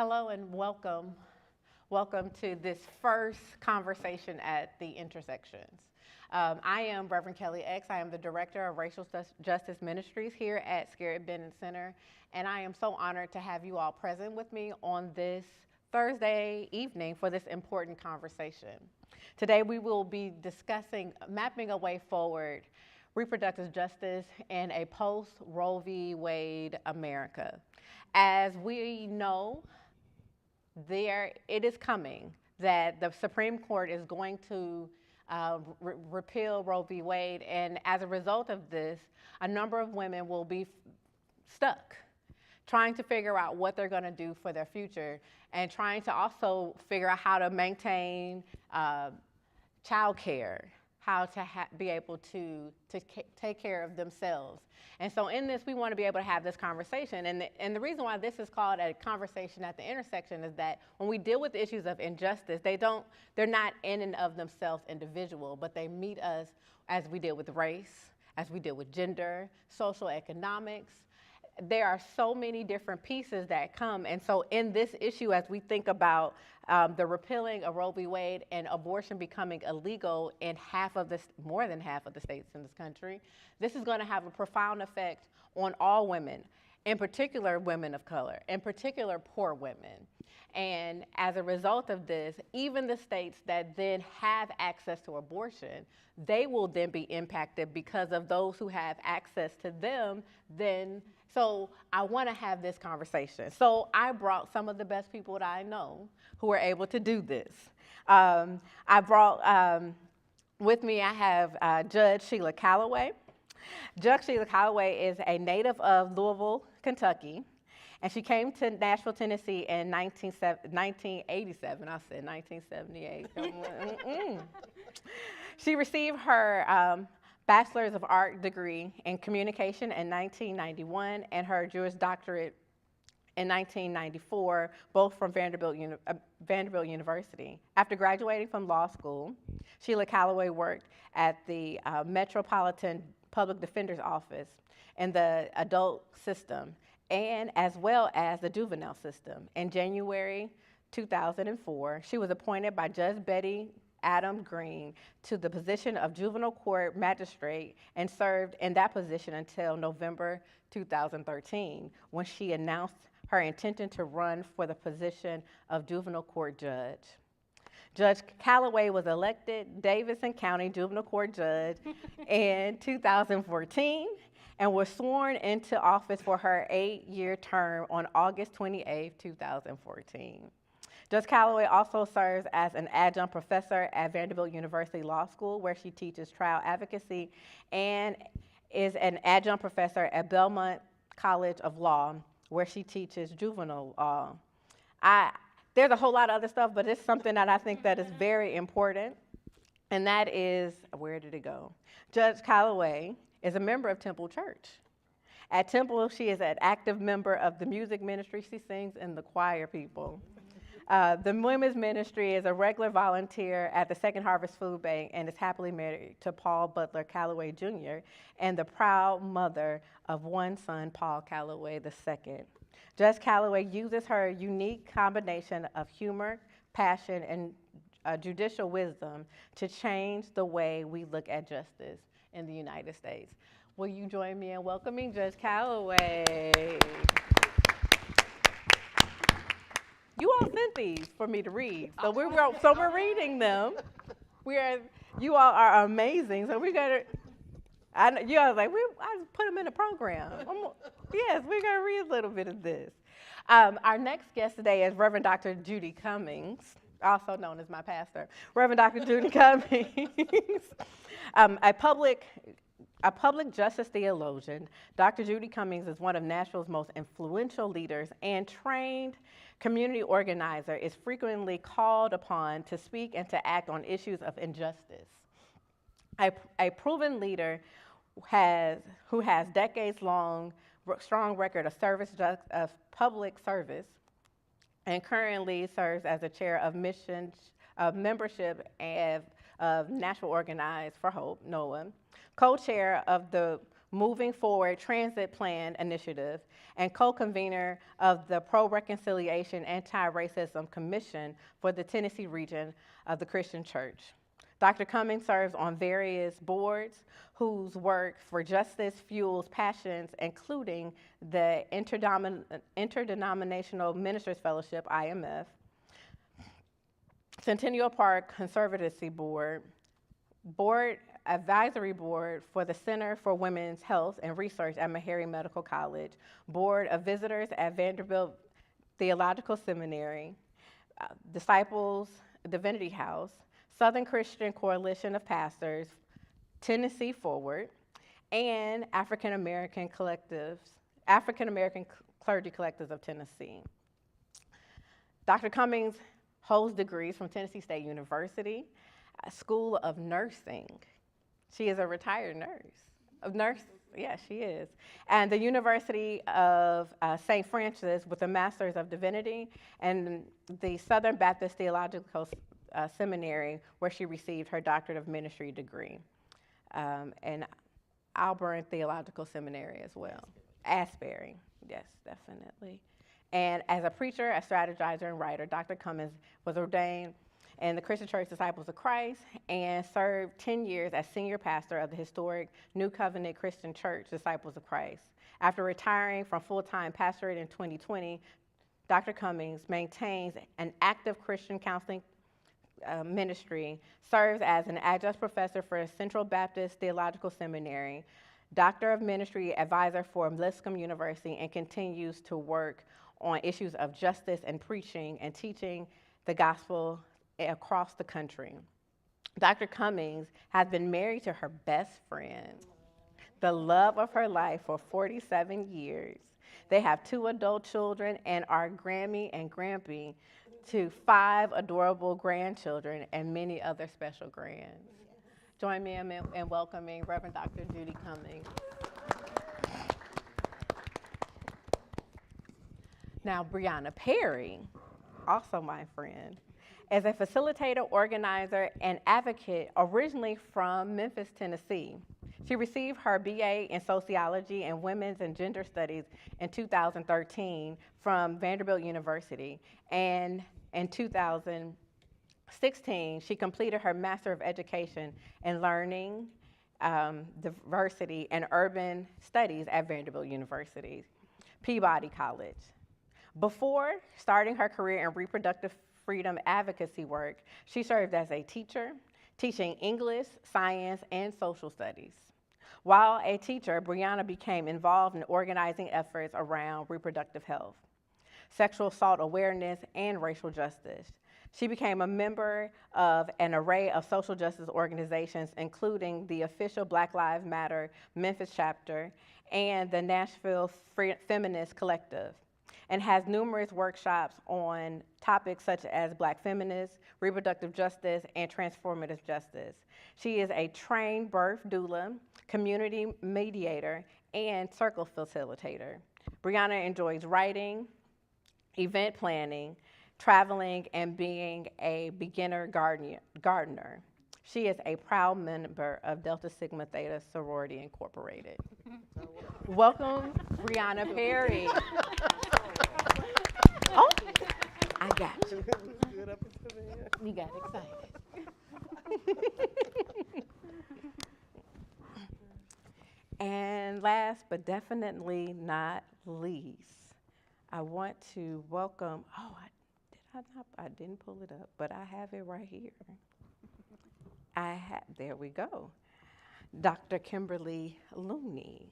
Hello and welcome. Welcome to this first conversation at the intersections. I am Reverend Kelly X. I am the Director of Racial Justice Ministries here at Scarritt Bennett Center, and I am so honored to have you all present with me on this Thursday evening for this important conversation. Today we will be discussing mapping a way forward, reproductive justice in a post-Roe v. Wade America. As we know, it is coming that the Supreme Court is going to repeal Roe v. Wade, and as a result of this, a number of women will be stuck trying to figure out what they're going to do for their future and trying to also figure out how to maintain child care, how to be able to take care of themselves. And so in this, we want to be able to have this conversation. And the reason why this is called a conversation at the intersection is that when we deal with issues of injustice, they're not in and of themselves individual, but they meet us as we deal with race, as we deal with gender, social economics. There are so many different pieces that come. And so in this issue, as we think about the repealing of Roe v. Wade and abortion becoming illegal in more than half of the states in this country, this is going to have a profound effect on all women, in particular women of color, in particular poor women. And as a result of this, even the states that then have access to abortion, they will then be impacted because of those who have access to them then. So I want to have this conversation. So I brought some of the best people that I know who are able to do this. With me, I have Judge Sheila Callaway. Judge Sheila Callaway is a native of Louisville, Kentucky, and she came to Nashville, Tennessee in 1987. I said 1978. She received her Bachelor's of Art degree in Communication in 1991 and her Juris Doctorate in 1994, both from Vanderbilt University. After graduating from law school, Sheila Callaway worked at the Metropolitan Public Defender's Office in the adult system and as well as the juvenile system. In January 2004, she was appointed by Judge Betty Adam Green to the position of juvenile court magistrate and served in that position until November 2013, when she announced her intention to run for the position of juvenile court judge. Judge Callaway was elected Davidson County Juvenile Court Judge in 2014 and was sworn into office for her 8-year term on August 28, 2014. Judge Callaway also serves as an adjunct professor at Vanderbilt University Law School, where she teaches trial advocacy, and is an adjunct professor at Belmont College of Law, where she teaches juvenile law. There's a whole lot of other stuff, but it's something that I think that is very important, and that is, where did it go? Judge Callaway is a member of Temple Church. At Temple, she is an active member of the music ministry. She sings in the choir, people. The women's ministry is a regular volunteer at the Second Harvest Food Bank and is happily married to Paul Butler Callaway Jr. and the proud mother of one son, Paul Callaway II. Judge Callaway uses her unique combination of humor, passion, and judicial wisdom to change the way we look at justice in the United States. Will you join me in welcoming Judge Callaway? You all sent these for me to read, so we're reading them. You all are amazing. So we're gonna. You all like I put them in the program. Yes, we're gonna read a little bit of this. Our next guest today is Reverend Dr. Judy Cummings, also known as my pastor. Reverend Dr. Judy Cummings, a public justice theologian. Dr. Judy Cummings is one of Nashville's most influential leaders and trained community organizer, is frequently called upon to speak and to act on issues of injustice. A proven leader who has decades-long strong record of public service and currently serves as the chair of membership of Nashville Organized for Hope, NOAH, co-chair of the Moving Forward Transit Plan Initiative, and co-convener of the Pro-Reconciliation Anti-Racism Commission for the Tennessee region of the Christian Church. Dr. Cummings serves on various boards whose work for justice fuels passions, including the Interdenominational Ministers Fellowship, IMF, Centennial Park Conservancy Board, Board Advisory Board for the Center for Women's Health and Research at Meharry Medical College, Board of Visitors at Vanderbilt Theological Seminary, Disciples Divinity House, Southern Christian Coalition of Pastors, Tennessee Forward, and African American Clergy Collectives of Tennessee. Dr. Cummings holds degrees from Tennessee State University, School of Nursing. She is a retired nurse. Yeah, she is. And the University of St. Francis with a Master's of Divinity, and the Southern Baptist Theological Seminary, where she received her Doctorate of Ministry degree, and Auburn Theological Seminary as well. Asbury, yes, definitely. And as a preacher, a strategizer, and writer, Dr. Cummings was ordained in the Christian Church Disciples of Christ and served 10 years as senior pastor of the historic New Covenant Christian Church Disciples of Christ. After retiring from full-time pastorate in 2020, Dr. Cummings maintains an active Christian counseling ministry, serves as an adjunct professor for Central Baptist Theological Seminary, Doctor of Ministry advisor for Lipscomb University, and continues to work on issues of justice and preaching and teaching the gospel across the country. Dr. Cummings has been married to her best friend, the love of her life, for 47 years. They have 2 adult children and are Grammy and Grampy to 5 adorable grandchildren and many other special grands. Join me in welcoming Reverend Dr. Judy Cummings. Now, Brianna Perry, also my friend, is a facilitator, organizer, and advocate originally from Memphis, Tennessee. She received her BA in Sociology and Women's and Gender Studies in 2013 from Vanderbilt University, and in 2016, she completed her Master of Education in Learning, Diversity, and Urban Studies at Vanderbilt University, Peabody College. Before starting her career in reproductive freedom advocacy work, she served as a teacher, teaching English, science, and social studies. While a teacher, Brianna became involved in organizing efforts around reproductive health, sexual assault awareness, and racial justice. She became a member of an array of social justice organizations, including the official Black Lives Matter Memphis chapter and the Nashville Feminist Collective, and has numerous workshops on topics such as Black feminists, reproductive justice, and transformative justice. She is a trained birth doula, community mediator, and circle facilitator. Brianna enjoys writing, event planning, traveling, and being a beginner gardener. She is a proud member of Delta Sigma Theta Sorority Incorporated. Welcome, Brianna Perry. Oh, I got you. You got excited. And last but definitely not least, I want to welcome, I didn't pull it up, but I have it right here. There we go. Dr. Kimberly Looney.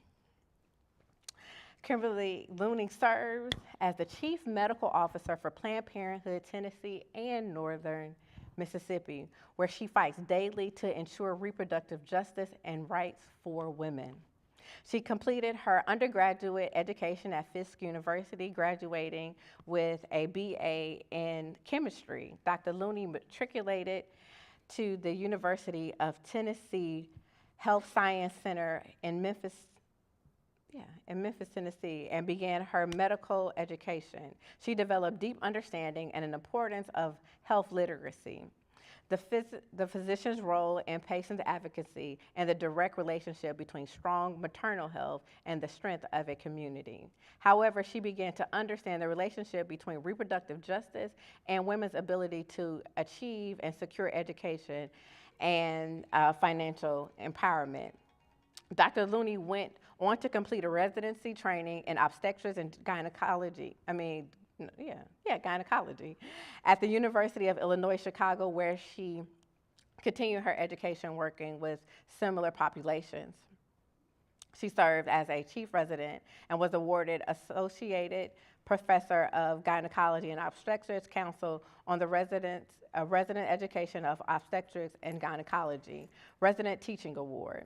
Kimberly Looney serves as the Chief Medical Officer for Planned Parenthood Tennessee and Northern Mississippi, where she fights daily to ensure reproductive justice and rights for women. She completed her undergraduate education at Fisk University, graduating with a BA in chemistry. Dr. Looney matriculated to the University of Tennessee Health Science Center in Memphis, Tennessee, and began her medical education. She developed deep understanding and an importance of health literacy. the physician's role in patient advocacy, and the direct relationship between strong maternal health and the strength of a community. However, she began to understand the relationship between reproductive justice and women's ability to achieve and secure education and financial empowerment. Dr. Looney went on to complete a residency training in obstetrics and gynecology. Gynecology at the University of Illinois, Chicago, where she continued her education working with similar populations. She served as a chief resident and was awarded Associated Professor of Gynecology and Obstetrics Council on the Resident Education of Obstetrics and Gynecology Resident Teaching Award.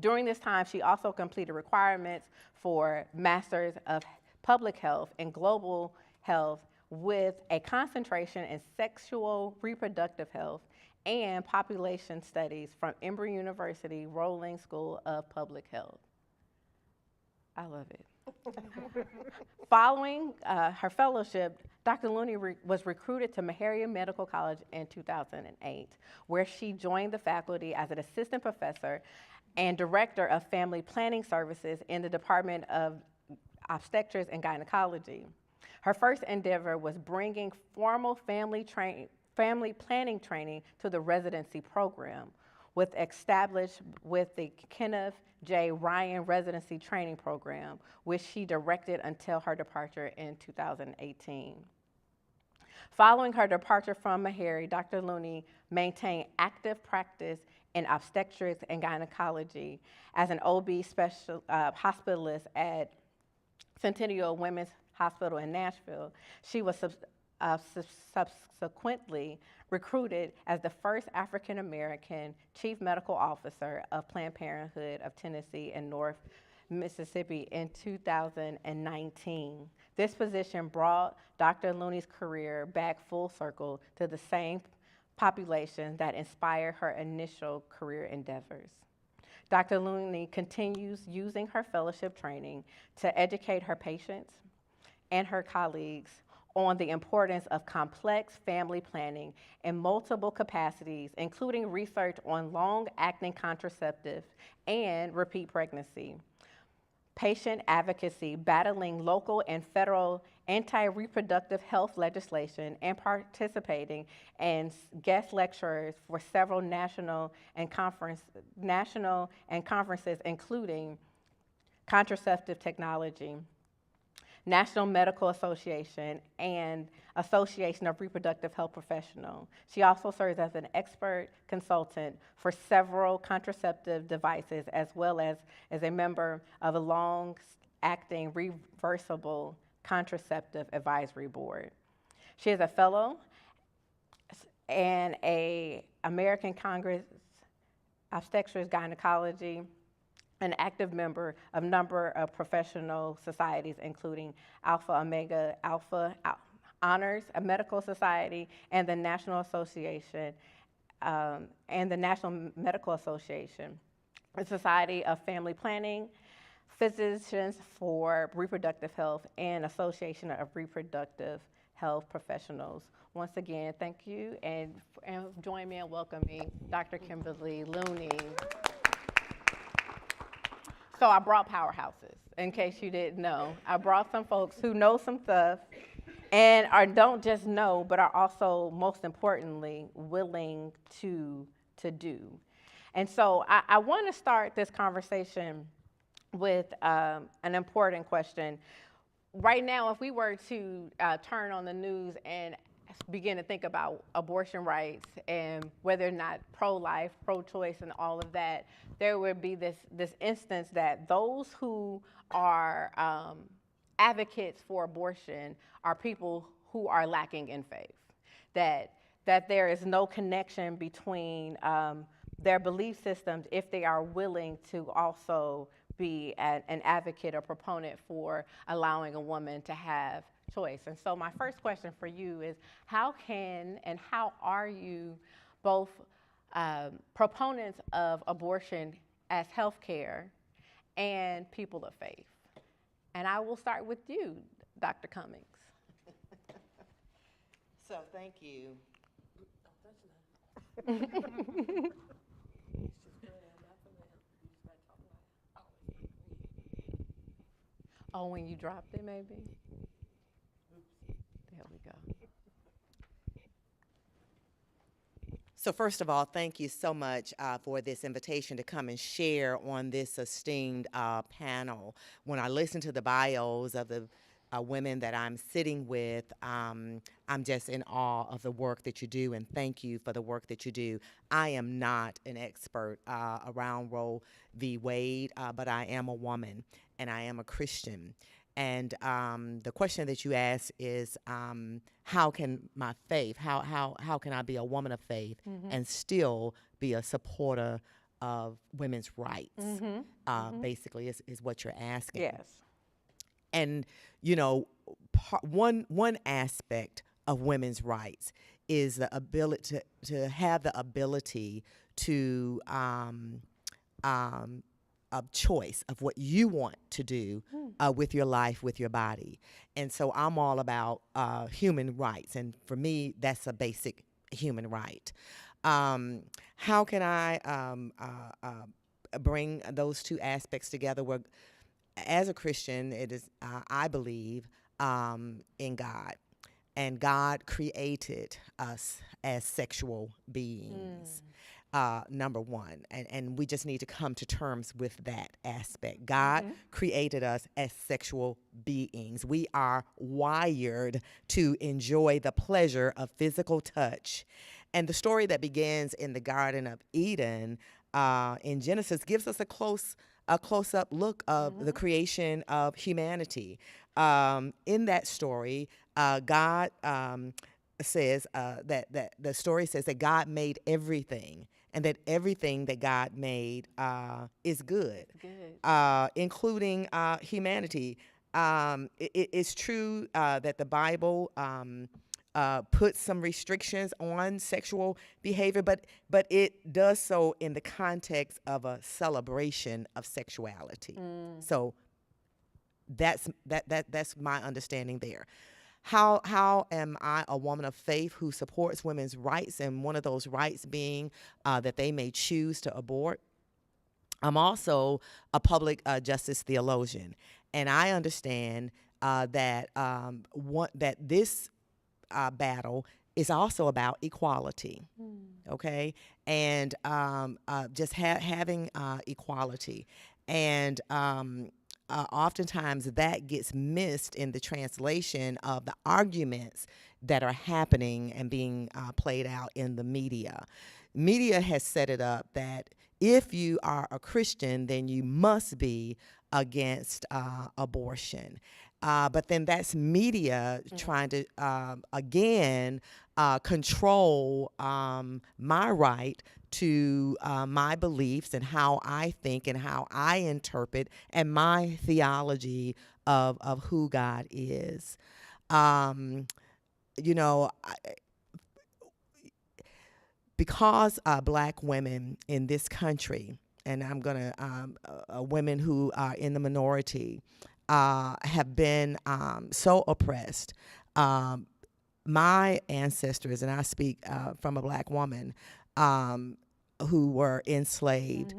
During this time, she also completed requirements for Masters of Public Health and Global Health with a concentration in sexual reproductive health and population studies from Emory University Rolling School of Public Health. I love it. Following her fellowship, Dr. Looney was recruited to Meharry Medical College in 2008, where she joined the faculty as an assistant professor and director of family planning services in the Department of Obstetrics and Gynecology. Her first endeavor was bringing formal family planning training to the residency program, established with the Kenneth J. Ryan Residency Training Program, which she directed until her departure in 2018. Following her departure from Meharry, Dr. Looney maintained active practice in obstetrics and gynecology as an OB hospitalist at Centennial Women's Hospital in Nashville. She was subsequently recruited as the first African American chief medical officer of Planned Parenthood of Tennessee and North Mississippi in 2019. This position brought Dr. Looney's career back full circle to the same population that inspired her initial career endeavors. Dr. Looney continues using her fellowship training to educate her patients and her colleagues on the importance of complex family planning in multiple capacities, including research on long-acting contraceptives and repeat pregnancy, patient advocacy, battling local and federal anti-reproductive health legislation, and participating in guest lecturers for several national and conferences, including Contraceptive Technology, National Medical Association, and Association of Reproductive Health Professionals. She also serves as an expert consultant for several contraceptive devices, as well as a member of a long-acting reversible contraceptive advisory board. She is a fellow and an American Congress Obstetrics Gynecology, an active member of a number of professional societies, including Alpha Omega Alpha Honors, a medical society, and the National Association, and the National Medical Association, a Society of Family Planning, Physicians for Reproductive Health, and Association of Reproductive Health Professionals. Once again, thank you, and join me in welcoming Dr. Kimberly Looney. So I brought powerhouses, in case you didn't know. I brought some folks who know some stuff and don't just know, but are also, most importantly, willing to do. And so I want to start this conversation with an important question. Right now, if we were to turn on the news and begin to think about abortion rights and whether or not pro-life, pro-choice, and all of that, there would be this instance that those who are advocates for abortion are people who are lacking in faith, that there is no connection between their belief systems if they are willing to also be an advocate or proponent for allowing a woman to have choice. And so my first question for you is, how can and how are you both proponents of abortion as healthcare and people of faith? And I will start with you, Dr. Cummings. So thank you. Oh, when you dropped it, maybe? There we go. So first of all, thank you so much for this invitation to come and share on this esteemed panel. When I listen to the bios of the women that I'm sitting with, I'm just in awe of the work that you do, and thank you for the work that you do. I am not an expert around Roe v. Wade, but I am a woman, and I am a Christian. And the question that you asked is, how can my faith, how can I be a woman of faith and still be a supporter of women's rights? Basically, is what you're asking. Yes. And, you know, one aspect of women's rights is the ability to have the ability to of choice of what you want to do with your life, with your body. And so I'm all about human rights. And for me, that's a basic human right. How can I bring those two aspects together? Where, as a Christian, it is I believe in God. And God created us as sexual beings. Number one, and we just need to come to terms with that aspect. God created us as sexual beings. We are wired to enjoy the pleasure of physical touch. And the story that begins in the Garden of Eden in Genesis gives us a close-up look of the creation of humanity. In that story, God says that the story says that God made everything, and that everything that God made is good, including humanity. It's true that the Bible puts some restrictions on sexual behavior, but it does so in the context of a celebration of sexuality. So that's my understanding there. How am I a woman of faith who supports women's rights, and one of those rights being that they may choose to abort? I'm also a public justice theologian, and I understand that this battle is also about equality, okay? And just having equality. And oftentimes that gets missed in the translation of the arguments that are happening and being played out in the media. Media has set it up that if you are a Christian, then you must be against abortion. But then that's media trying to, again, control my right to my beliefs and how I think and how I interpret and my theology of who God is. You know, because Black women in this country, and I'm going to, women who are in the minority, have been so oppressed. My ancestors, and I speak from a Black woman, who were enslaved,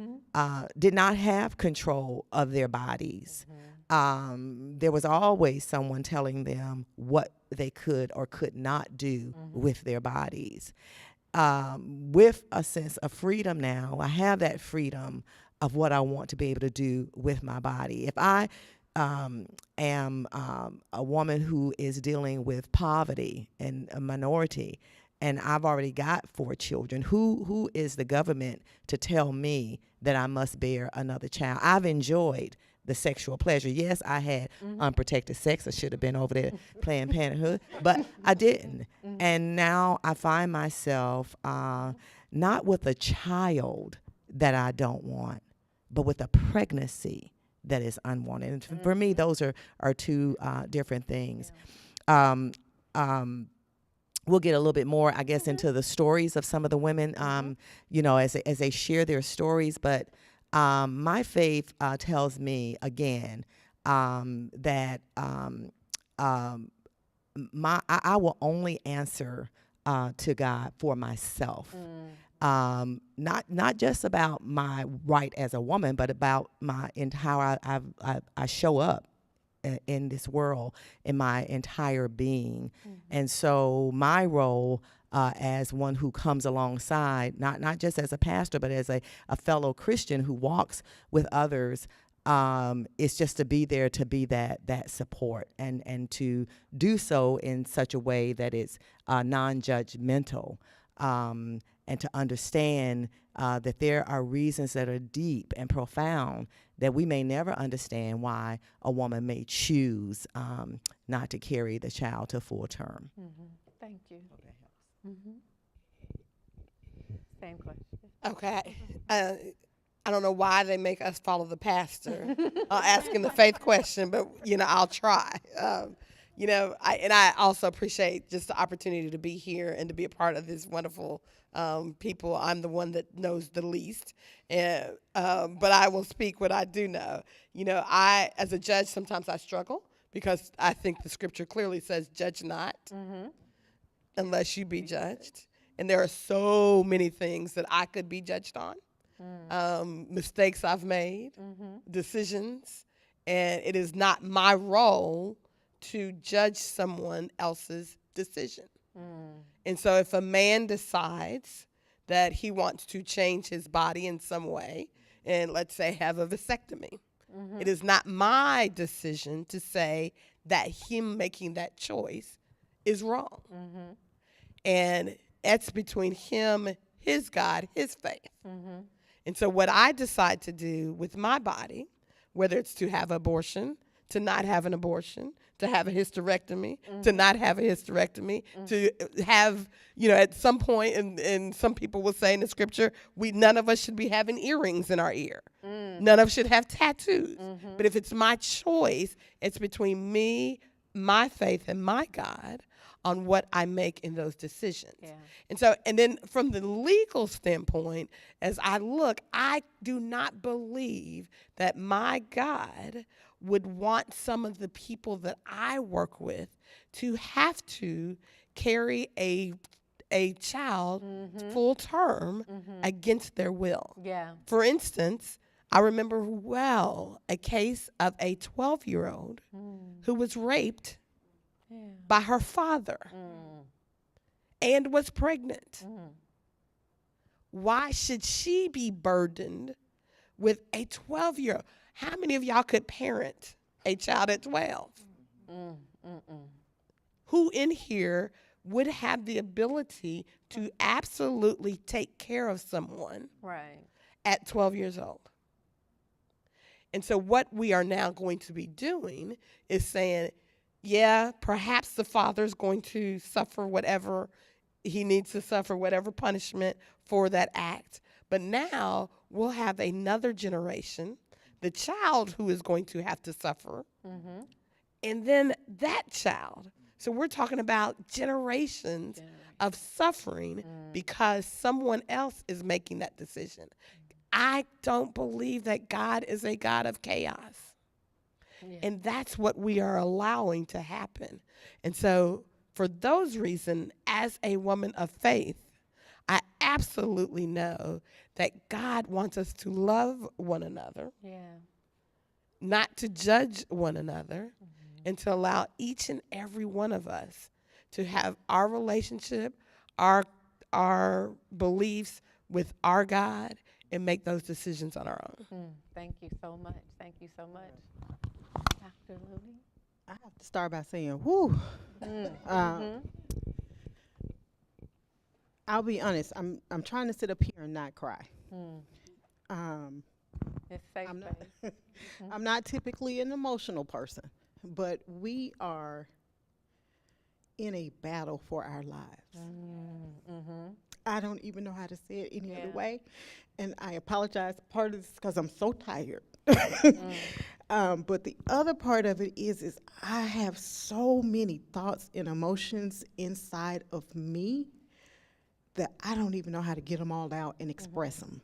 did not have control of their bodies. There was always someone telling them what they could or could not do with their bodies. With a sense of freedom now, I have that freedom of what I want to be able to do with my body. If I am a woman who is dealing with poverty and a minority, and I've already got 4 children, who is the government to tell me that I must bear another child? I've enjoyed the sexual pleasure. Yes, I had unprotected sex. I should have been over there playing Parenthood, but I didn't. And now I find myself not with a child that I don't want, but with a pregnancy that is unwanted. And for me, those are two different things. We'll get a little bit more, I guess, into the stories of some of the women, you know, as they share their stories. But my faith tells me, again, that I will only answer to God for myself. Not just about my right as a woman, but about how I show up in this world, in my entire being. And so my role as one who comes alongside, not just as a pastor, but as a fellow Christian who walks with others, is just to be there, to be that support, and to do so in such a way that it's non-judgmental, and to understand that there are reasons that are deep and profound that we may never understand why a woman may choose not to carry the child to full term. Thank you. Same question. Okay. I don't know why they make us follow the pastor asking the faith question, but, I'll try. I also appreciate just the opportunity to be here and to be a part of this wonderful people. I'm the one that knows the least, but I will speak what I do know. I, as a judge, sometimes I struggle because I think the scripture clearly says, judge not unless you be judged. And there are so many things that I could be judged on. Mistakes I've made, decisions, and it is not my role to judge someone else's decision. And so if a man decides that he wants to change his body in some way, and let's say have a vasectomy, it is not my decision to say that him making that choice is wrong. And that's between him, his God, his faith. And so what I decide to do with my body, whether it's to have abortion, to not have an abortion, to have a hysterectomy, to not have a hysterectomy, to have, at some point, and some people will say in the scripture, none of us should be having earrings in our ear. None of us should have tattoos. But if it's my choice, it's between me, my faith, and my God on what I make in those decisions. And then from the legal standpoint, as I look, I do not believe that my God would want some of the people that I work with to have to carry a child full term against their will. For instance, I remember well a case of a 12-year-old who was raped by her father and was pregnant. Why should she be burdened with a 12-year-old? How many of y'all could parent a child at 12? Who in here would have the ability to absolutely take care of someone at 12 years old? And so what we are now going to be doing is saying, yeah, perhaps the father's going to suffer whatever he needs to suffer, whatever punishment for that act. But now we'll have another generation, the child who is going to have to suffer, and then that child. So we're talking about generations of suffering because someone else is making that decision. I don't believe that God is a God of chaos. And that's what we are allowing to happen. And so for those reasons, as a woman of faith, I absolutely know that God wants us to love one another, not to judge one another, and to allow each and every one of us to have our relationship, our beliefs with our God, and make those decisions on our own. Thank you so much. Thank you so much. Dr. Looney? I have to start by saying, whew. I'll be honest. I'm trying to sit up here and not cry. It's safe I'm space. not, I'm not typically an emotional person, but we are in a battle for our lives. I don't even know how to say it any other way, and I apologize. Part of this is because I'm so tired. But the other part of it is I have so many thoughts and emotions inside of me that I don't even know how to get them all out and express them.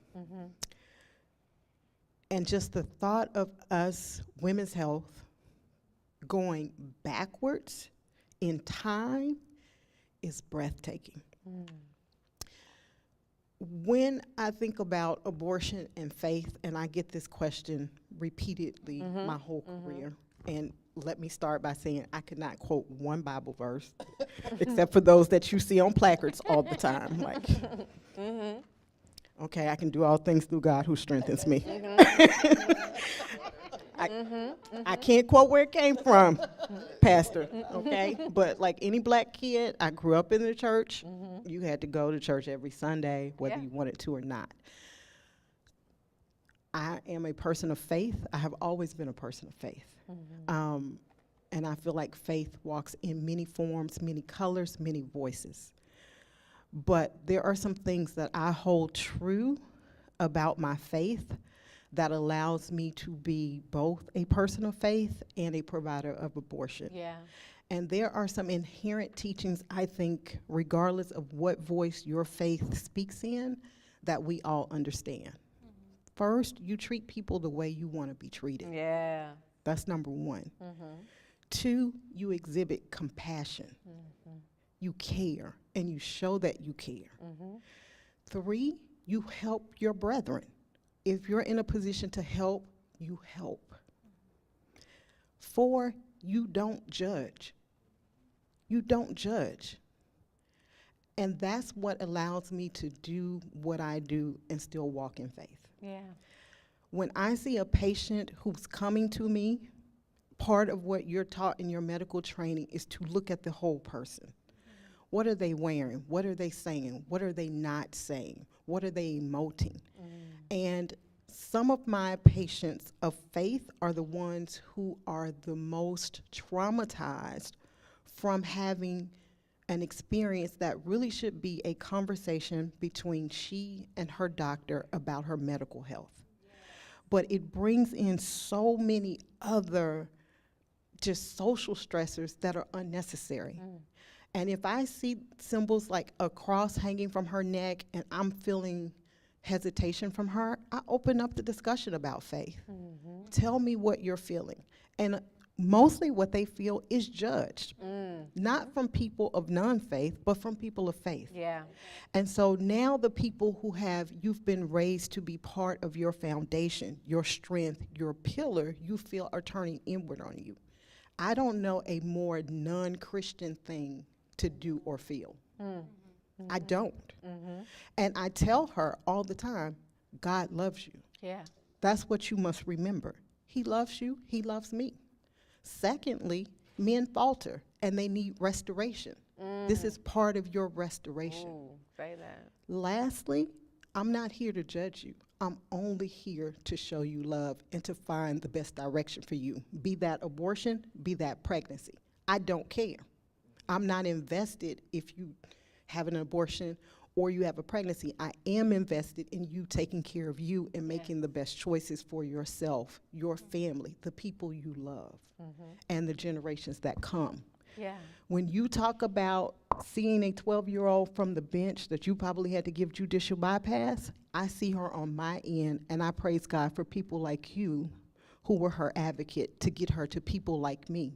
And just the thought of us, women's health, going backwards in time is breathtaking. When I think about abortion and faith, and I get this question repeatedly my whole career, and let me start by saying I could not quote one Bible verse, except for those that you see on placards all the time. Like, okay, I can do all things through God who strengthens me. I can't quote where it came from, Pastor, okay? But like any black kid, I grew up in the church. You had to go to church every Sunday, whether you wanted to or not. I am a person of faith. I have always been a person of faith. And I feel like faith walks in many forms, many colors, many voices. But there are some things that I hold true about my faith that allows me to be both a person of faith and a provider of abortion. Yeah. And there are some inherent teachings, I think, regardless of what voice your faith speaks in, that we all understand. First, you treat people the way you want to be treated. Yeah. That's number one. 2, you exhibit compassion. You care, and you show that you care. 3, you help your brethren. If you're in a position to help, you help. 4, you don't judge. You don't judge. And that's what allows me to do what I do and still walk in faith. Yeah. When I see a patient who's coming to me, part of what you're taught in your medical training is to look at the whole person. What are they wearing? What are they saying? What are they not saying? What are they emoting? And some of my patients of faith are the ones who are the most traumatized from having an experience that really should be a conversation between she and her doctor about her medical health. But it brings in so many other just social stressors that are unnecessary. And if I see symbols like a cross hanging from her neck and I'm feeling hesitation from her, I open up the discussion about faith. Tell me what you're feeling. And mostly what they feel is judged, not from people of non-faith, but from people of faith. Yeah. And so now the people who you've been raised to be part of your foundation, your strength, your pillar, you feel are turning inward on you. I don't know a more non-Christian thing to do or feel. I don't. And I tell her all the time, God loves you. Yeah. That's what you must remember. He loves you, he loves me. Secondly, men falter and they need restoration. This is part of your restoration. Ooh, say that. Lastly, I'm not here to judge you. I'm only here to show you love and to find the best direction for you. Be that abortion, be that pregnancy. I don't care. I'm not invested if you have an abortion or you have a pregnancy. I am invested in you taking care of you and making the best choices for yourself, your family, the people you love, and the generations that come. Yeah. When you talk about seeing a 12-year-old from the bench that you probably had to give judicial bypass, I see her on my end, and I praise God for people like you who were her advocate to get her to people like me.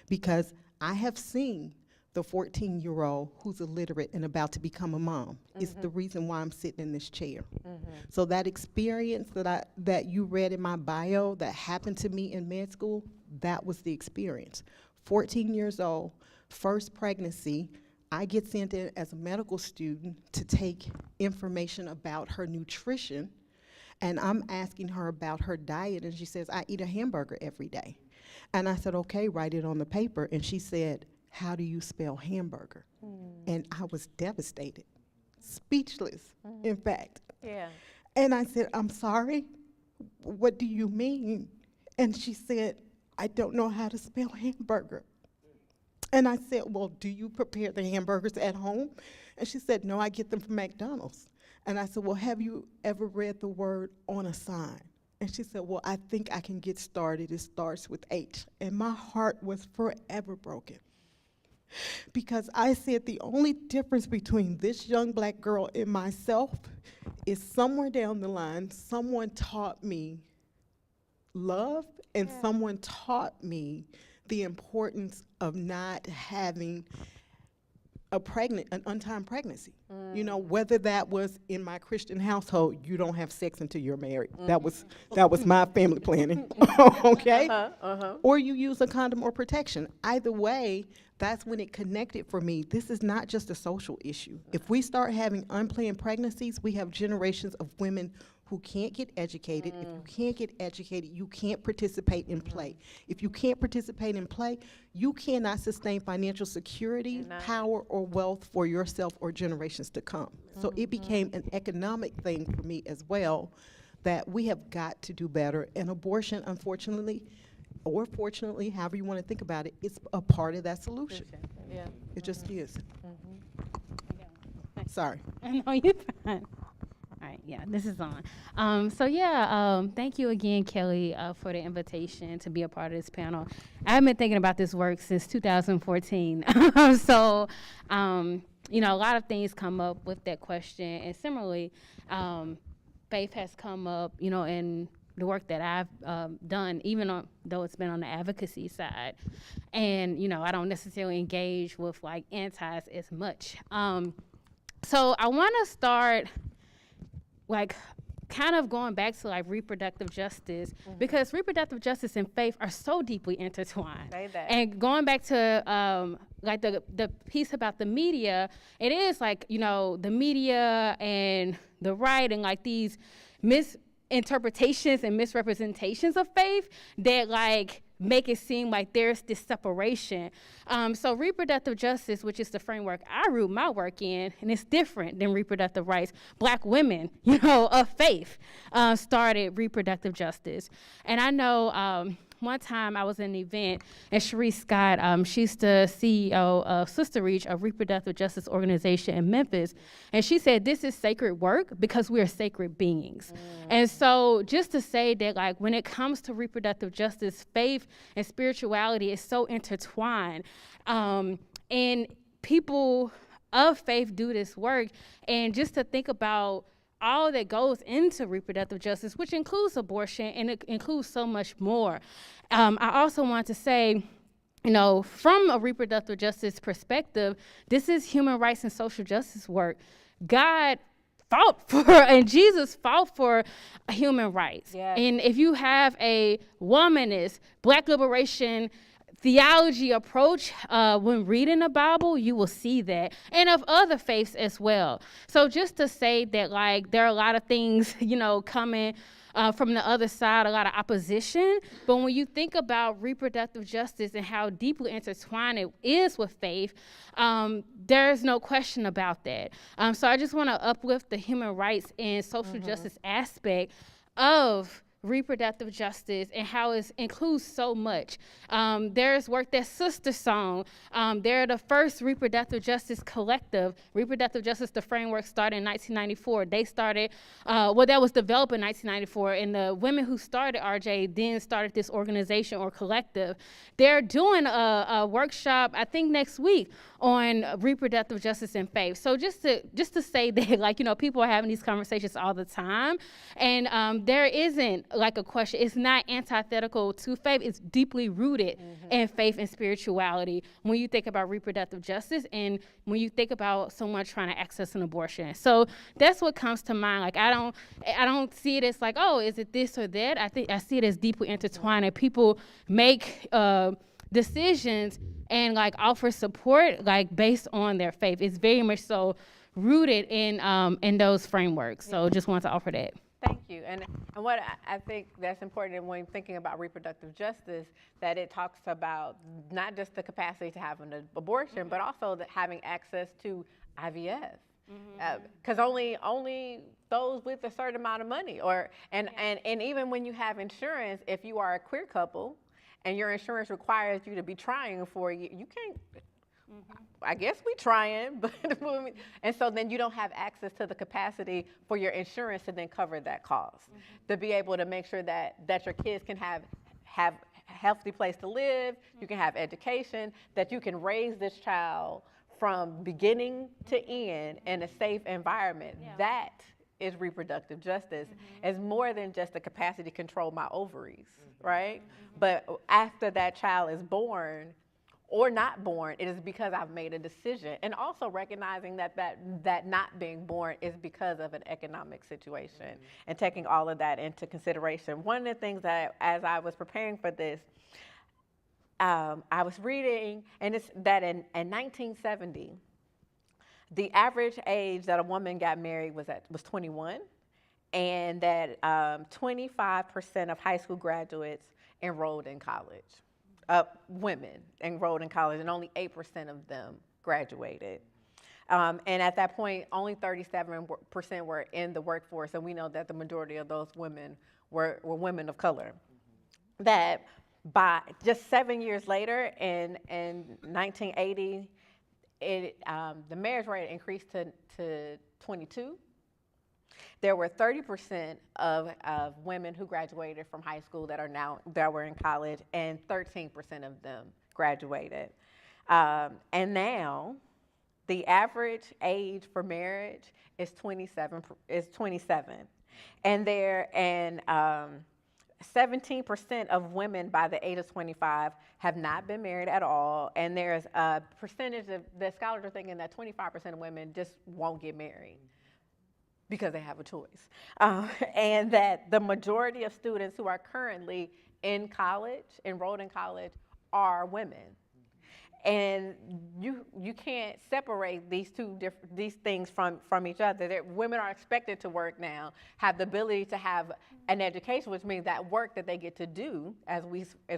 Because I have seen the 14-year-old who's illiterate and about to become a mom. Is the reason why I'm sitting in this chair. So that experience that you read in my bio that happened to me in med school, that was the experience. 14 years old, first pregnancy, I get sent in as a medical student to take information about her nutrition, and I'm asking her about her diet, and she says, I eat a hamburger every day. And I said, okay, write it on the paper. And she said, how do you spell hamburger? And I was devastated, speechless, in fact. Yeah. And I said, I'm sorry, what do you mean? And she said, I don't know how to spell hamburger. And I said, well, do you prepare the hamburgers at home? And she said, no, I get them from McDonald's. And I said, well, have you ever read the word on a sign? And she said, well, I think I can get started. It starts with H. And my heart was forever broken. Because I said the only difference between this young black girl and myself is somewhere down the line, someone taught me love, and someone taught me the importance of not having an untimed pregnancy. You know, whether that was in my Christian household, you don't have sex until you're married. That was my family planning. Okay? Or you use a condom or protection. Either way, that's when it connected for me. This is not just a social issue. If we start having unplanned pregnancies, we have generations of women who can't get educated. If you can't get educated, you can't participate in play. If you can't participate in play, you cannot sustain financial security, power, or wealth for yourself or generations to come. So it became an economic thing for me as well, that we have got to do better. And abortion, unfortunately, or fortunately, however you want to think about it, it's a part of that solution. Yeah. It just is. Sorry. No, you're fine. All right, yeah, this is on. Thank you again, Kelly, for the invitation to be a part of this panel. I've been thinking about this work since 2014. A lot of things come up with that question. And similarly, faith has come up, in the work that I've done, even though it's been on the advocacy side. And, I don't necessarily engage with, antis as much. So I want to start kind of going back to reproductive justice, because reproductive justice and faith are so deeply intertwined. And going back to the piece about the media, it is the media and the right and these misinterpretations and misrepresentations of faith that make it seem like there's this separation. So reproductive justice, which is the framework I root my work in, and it's different than reproductive rights. Black women, of faith, started reproductive justice. And I know one time I was in an event, and Cherie Scott, she's the CEO of Sister Reach, a reproductive justice organization in Memphis, and she said, this is sacred work because we are sacred beings. And so just to say that when it comes to reproductive justice, faith and spirituality is so intertwined, and people of faith do this work, and just to think about all that goes into reproductive justice, which includes abortion, and it includes so much more. I also want to say, from a reproductive justice perspective, this is human rights and social justice work. God fought for, and Jesus fought for human rights. Yes. And if you have a womanist, Black liberation theology approach when reading the Bible, you will see that, and of other faiths as well. So just to say that there are a lot of things coming from the other side, a lot of opposition, but when you think about reproductive justice and how deeply intertwined it is with faith, there's no question about that. So I just want to uplift the human rights and social justice aspect of reproductive justice and how it includes so much. There's work that Sister Song, they're the first reproductive justice collective. Reproductive justice, the framework started in 1994. They started, that was developed in 1994, and the women who started RJ then started this organization or collective. They're doing a workshop, I think next week, on reproductive justice and faith. So just to say that, people are having these conversations all the time, and there isn't a question. It's not antithetical to faith. It's deeply rooted in faith and spirituality when you think about reproductive justice and when you think about someone trying to access an abortion. So that's what comes to mind. I don't see it as is it this or that? I see it as deeply intertwined, and people make decisions and offer support based on their faith. It's very much so rooted in those frameworks. So just wanted to offer that. Thank you. And what I think that's important when thinking about reproductive justice, that it talks about not just the capacity to have an abortion, but also having access to IVF. Because only those with a certain amount of money, and even when you have insurance, if you are a queer couple and your insurance requires you to be trying for you can't. I guess we trying, but and so then you don't have access to the capacity for your insurance to then cover that cost, to be able to make sure that your kids can have a healthy place to live, you can have education, that you can raise this child from beginning to end in a safe environment. That is reproductive justice. It's more than just the capacity to control my ovaries, right? But after that child is born, or not born, it is because I've made a decision. And also recognizing that not being born is because of an economic situation, and taking all of that into consideration. One of the things that, as I was preparing for this, I was reading, and it's that in 1970, the average age that a woman got married was 21, and that 25% of high school graduates enrolled in college. Women enrolled in college, and only 8% of them graduated. And at that point, only 37% were in the workforce, and we know that the majority of those women were women of color. That by just 7 years later, in 1980, the marriage rate increased to 22. There were 30% of women who graduated from high school that were in college, and 13% of them graduated. And now, the average age for marriage is 27. And 17% of women by the age of 25 have not been married at all. And there's a percentage of the scholars are thinking that 25% of women just won't get married because they have a choice. And that the majority of students who are currently in college, enrolled in college, are women. And you can't separate these things from each other. Women are expected to work now, have the ability to have an education, which means that work that they get to do, as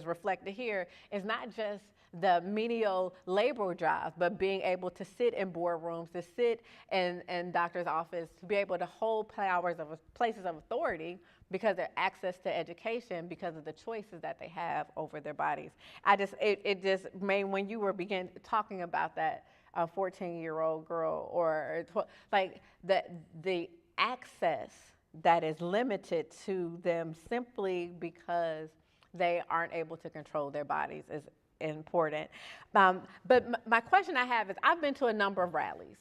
reflected here, is not just the menial labor jobs, but being able to sit in boardrooms, to sit in doctor's office, to be able to hold places of authority because of their access to education, because of the choices that they have over their bodies. It just made, when you were talking about that 14-year-old girl, or like the access that is limited to them simply because they aren't able to control their bodies is important. But my question I have is, I've been to a number of rallies.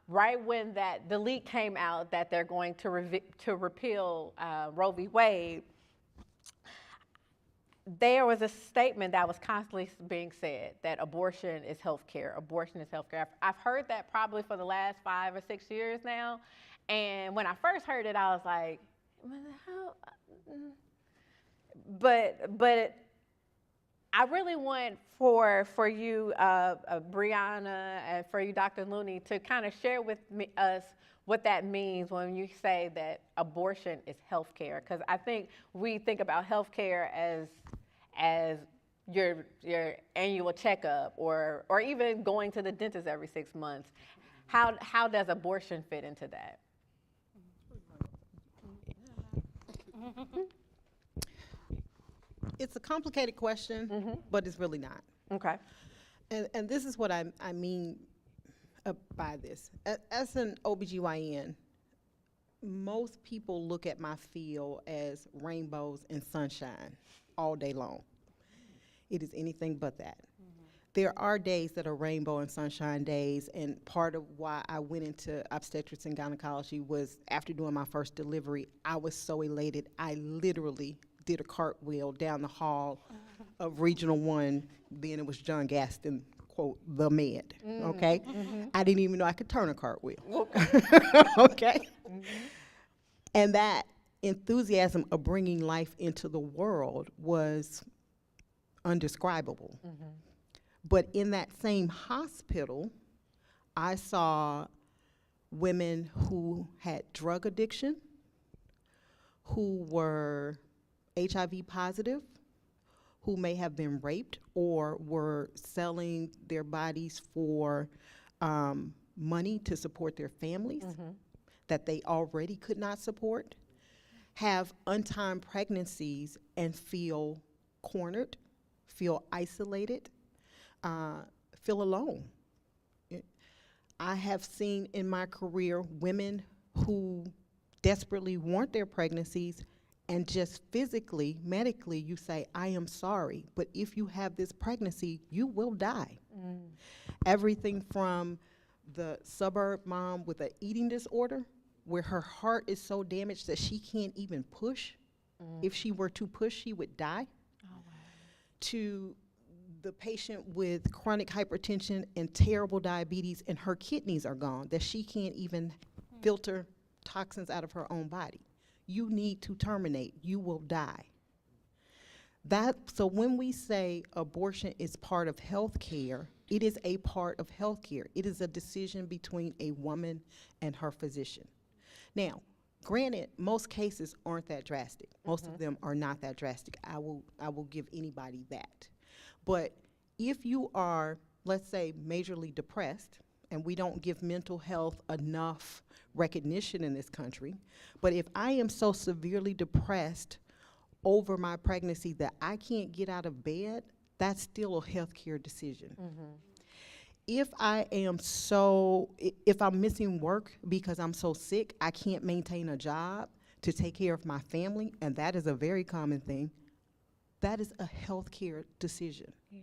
Right when the leak came out that they're going to repeal Roe v. Wade, there was a statement that was constantly being said that abortion is healthcare. Abortion is healthcare. I've heard that probably for the last 5 or 6 years now. And when I first heard it, I was like, how? But I really want for you, Brianna, and for you, Dr. Looney, to kind of share with us what that means when you say that abortion is healthcare. Because I think we think about healthcare as your annual checkup, or even going to the dentist every 6 months. How does abortion fit into that? It's a complicated question, but it's really not. Okay. And this is what I mean by this. As an OBGYN, most people look at my field as rainbows and sunshine all day long. It is anything but that. There are days that are rainbow and sunshine days, and part of why I went into obstetrics and gynecology was after doing my first delivery, I was so elated, I literally did a cartwheel down the hall of Regional 1, then it was John Gaston, quote, the med, okay? I didn't even know I could turn a cartwheel, okay? And that enthusiasm of bringing life into the world was undescribable. But in that same hospital, I saw women who had drug addiction, who were HIV positive, who may have been raped or were selling their bodies for money to support their families that they already could not support, have untimed pregnancies and feel cornered, feel isolated, feel alone. I have seen in my career women who desperately want their pregnancies, and just physically, medically, you say, I am sorry, but if you have this pregnancy, you will die. Everything from the suburb mom with an eating disorder, where her heart is so damaged that she can't even push. If she were to push, she would die. To the patient with chronic hypertension and terrible diabetes and her kidneys are gone, that she can't even filter toxins out of her own body. You need to terminate. You will die. So when we say abortion is part of health care, it is a part of health care. It is a decision between a woman and her physician. Now, granted, most cases aren't that drastic. Most of them are not that drastic. I will give anybody that. But if you are, let's say, majorly depressed, and we don't give mental health enough recognition in this country, but if I am so severely depressed over my pregnancy that I can't get out of bed, that's still a healthcare decision. If I'm missing work because I'm so sick, I can't maintain a job to take care of my family, and that is a very common thing, that is a healthcare decision. Yeah.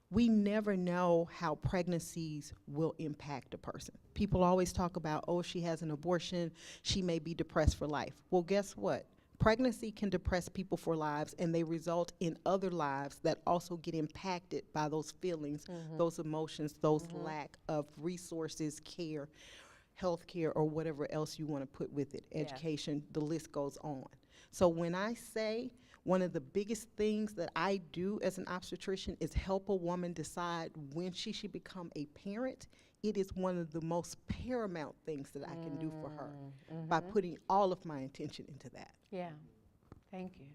We never know how pregnancies will impact a person. People always talk about, oh, she has an abortion, she may be depressed for life. Well, guess what? Pregnancy can depress people for lives, and they result in other lives that also get impacted by those feelings, those emotions, those lack of resources, care, health care, or whatever else you want to put with it, education, the list goes on. So when I say one of the biggest things that I do as an obstetrician is help a woman decide when she should become a parent, it is one of the most paramount things that I can do for her by putting all of my attention into that. Yeah. Thank you.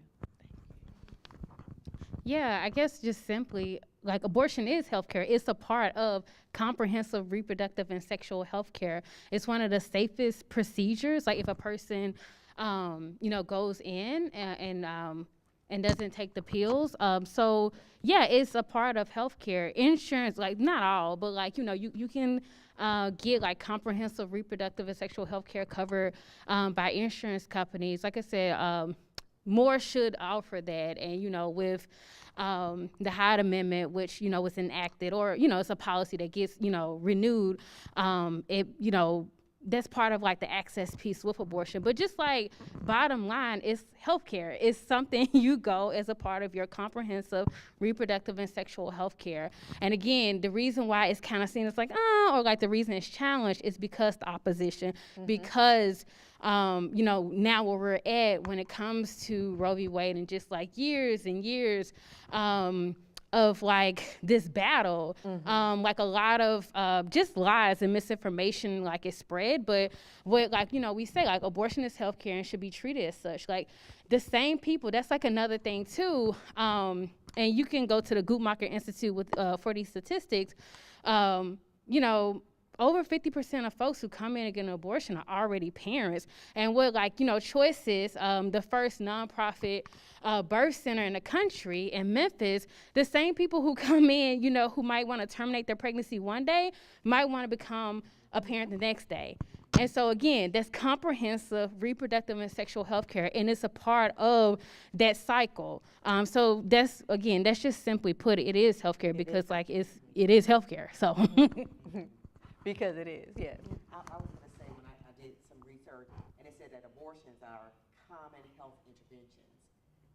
Yeah, I guess just simply, like, abortion is healthcare. It's a part of comprehensive reproductive and sexual healthcare. It's one of the safest procedures. Like, if a person, goes in and doesn't take the pills. So yeah, it's a part of healthcare. Insurance, like, not all, but like, you can get like comprehensive reproductive and sexual healthcare covered by insurance companies. Like I said, more should offer that. And, with the Hyde Amendment, which, was enacted, or, it's a policy that gets, renewed, that's part of like the access piece with abortion. But just like bottom line, it's healthcare. It's something you go as a part of your comprehensive reproductive and sexual healthcare. And again, the reason why it's kind of seen as like, or like the reason it's challenged is because the opposition, because now where we're at when it comes to Roe v. Wade, and just like years and years of like this battle, like a lot of just lies and misinformation like is spread. But what, like, we say like abortion is healthcare and should be treated as such. Like the same people, that's like another thing too. And you can go to the Guttmacher Institute with for these statistics. Over 50% of folks who come in and get an abortion are already parents. And what, like, Choices, the first nonprofit birth center in the country in Memphis, the same people who come in, who might want to terminate their pregnancy one day, might want to become a parent the next day. And so again, that's comprehensive reproductive and sexual health care, and it's a part of that cycle. So that's just simply put, it is healthcare because like it is healthcare. So. Because it is, yes. I was going to say, when I did some research, and it said that abortions are common health interventions,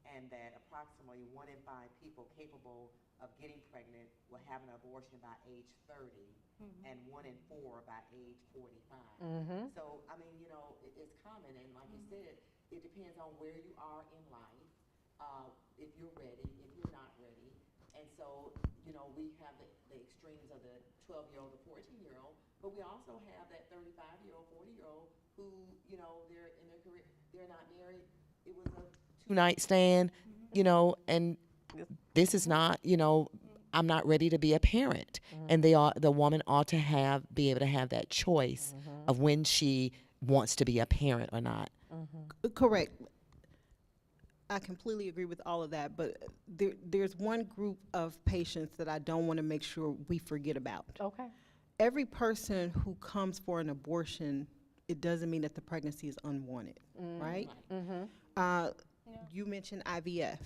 and that approximately 1 in 5 people capable of getting pregnant will have an abortion by age 30, and 1 in 4 by age 45. So, I mean, it's common, and like you said, it depends on where you are in life, if you're ready, if you're not ready. And so, we have the extremes of the 12-year-old, the 14-year-old, but we also have that 35-year-old, 40-year-old who, they're in their career, they're not married. It was a two-night stand, and this is not, I'm not ready to be a parent. And the woman ought to be able to have that choice of when she wants to be a parent or not. Correct. I completely agree with all of that, but there's one group of patients that I don't want to make sure we forget about. Okay. Every person who comes for an abortion, it doesn't mean that the pregnancy is unwanted, right? You mentioned IVF.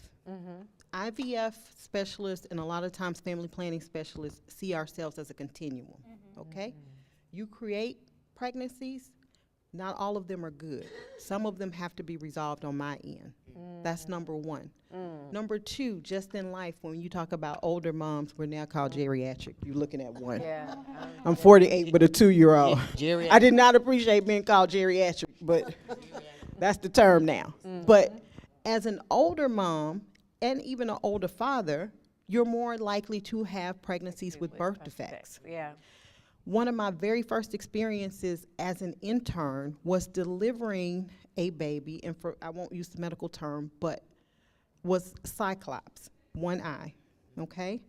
IVF specialists and a lot of times family planning specialists see ourselves as a continuum, okay? You create pregnancies, Not all of them are good. Some of them have to be resolved on my end. That's number one. Number two, just in life, when you talk about older moms, we're now called geriatric. You're looking at one. Yeah. I'm 48 with a 2-year-old. Geriatric. I did not appreciate being called geriatric, but that's the term now. But as an older mom and even an older father, you're more likely to have pregnancies with birth defects. Yeah. One of my very first experiences as an intern was delivering a baby, and I won't use the medical term, but was cyclops, one eye, okay?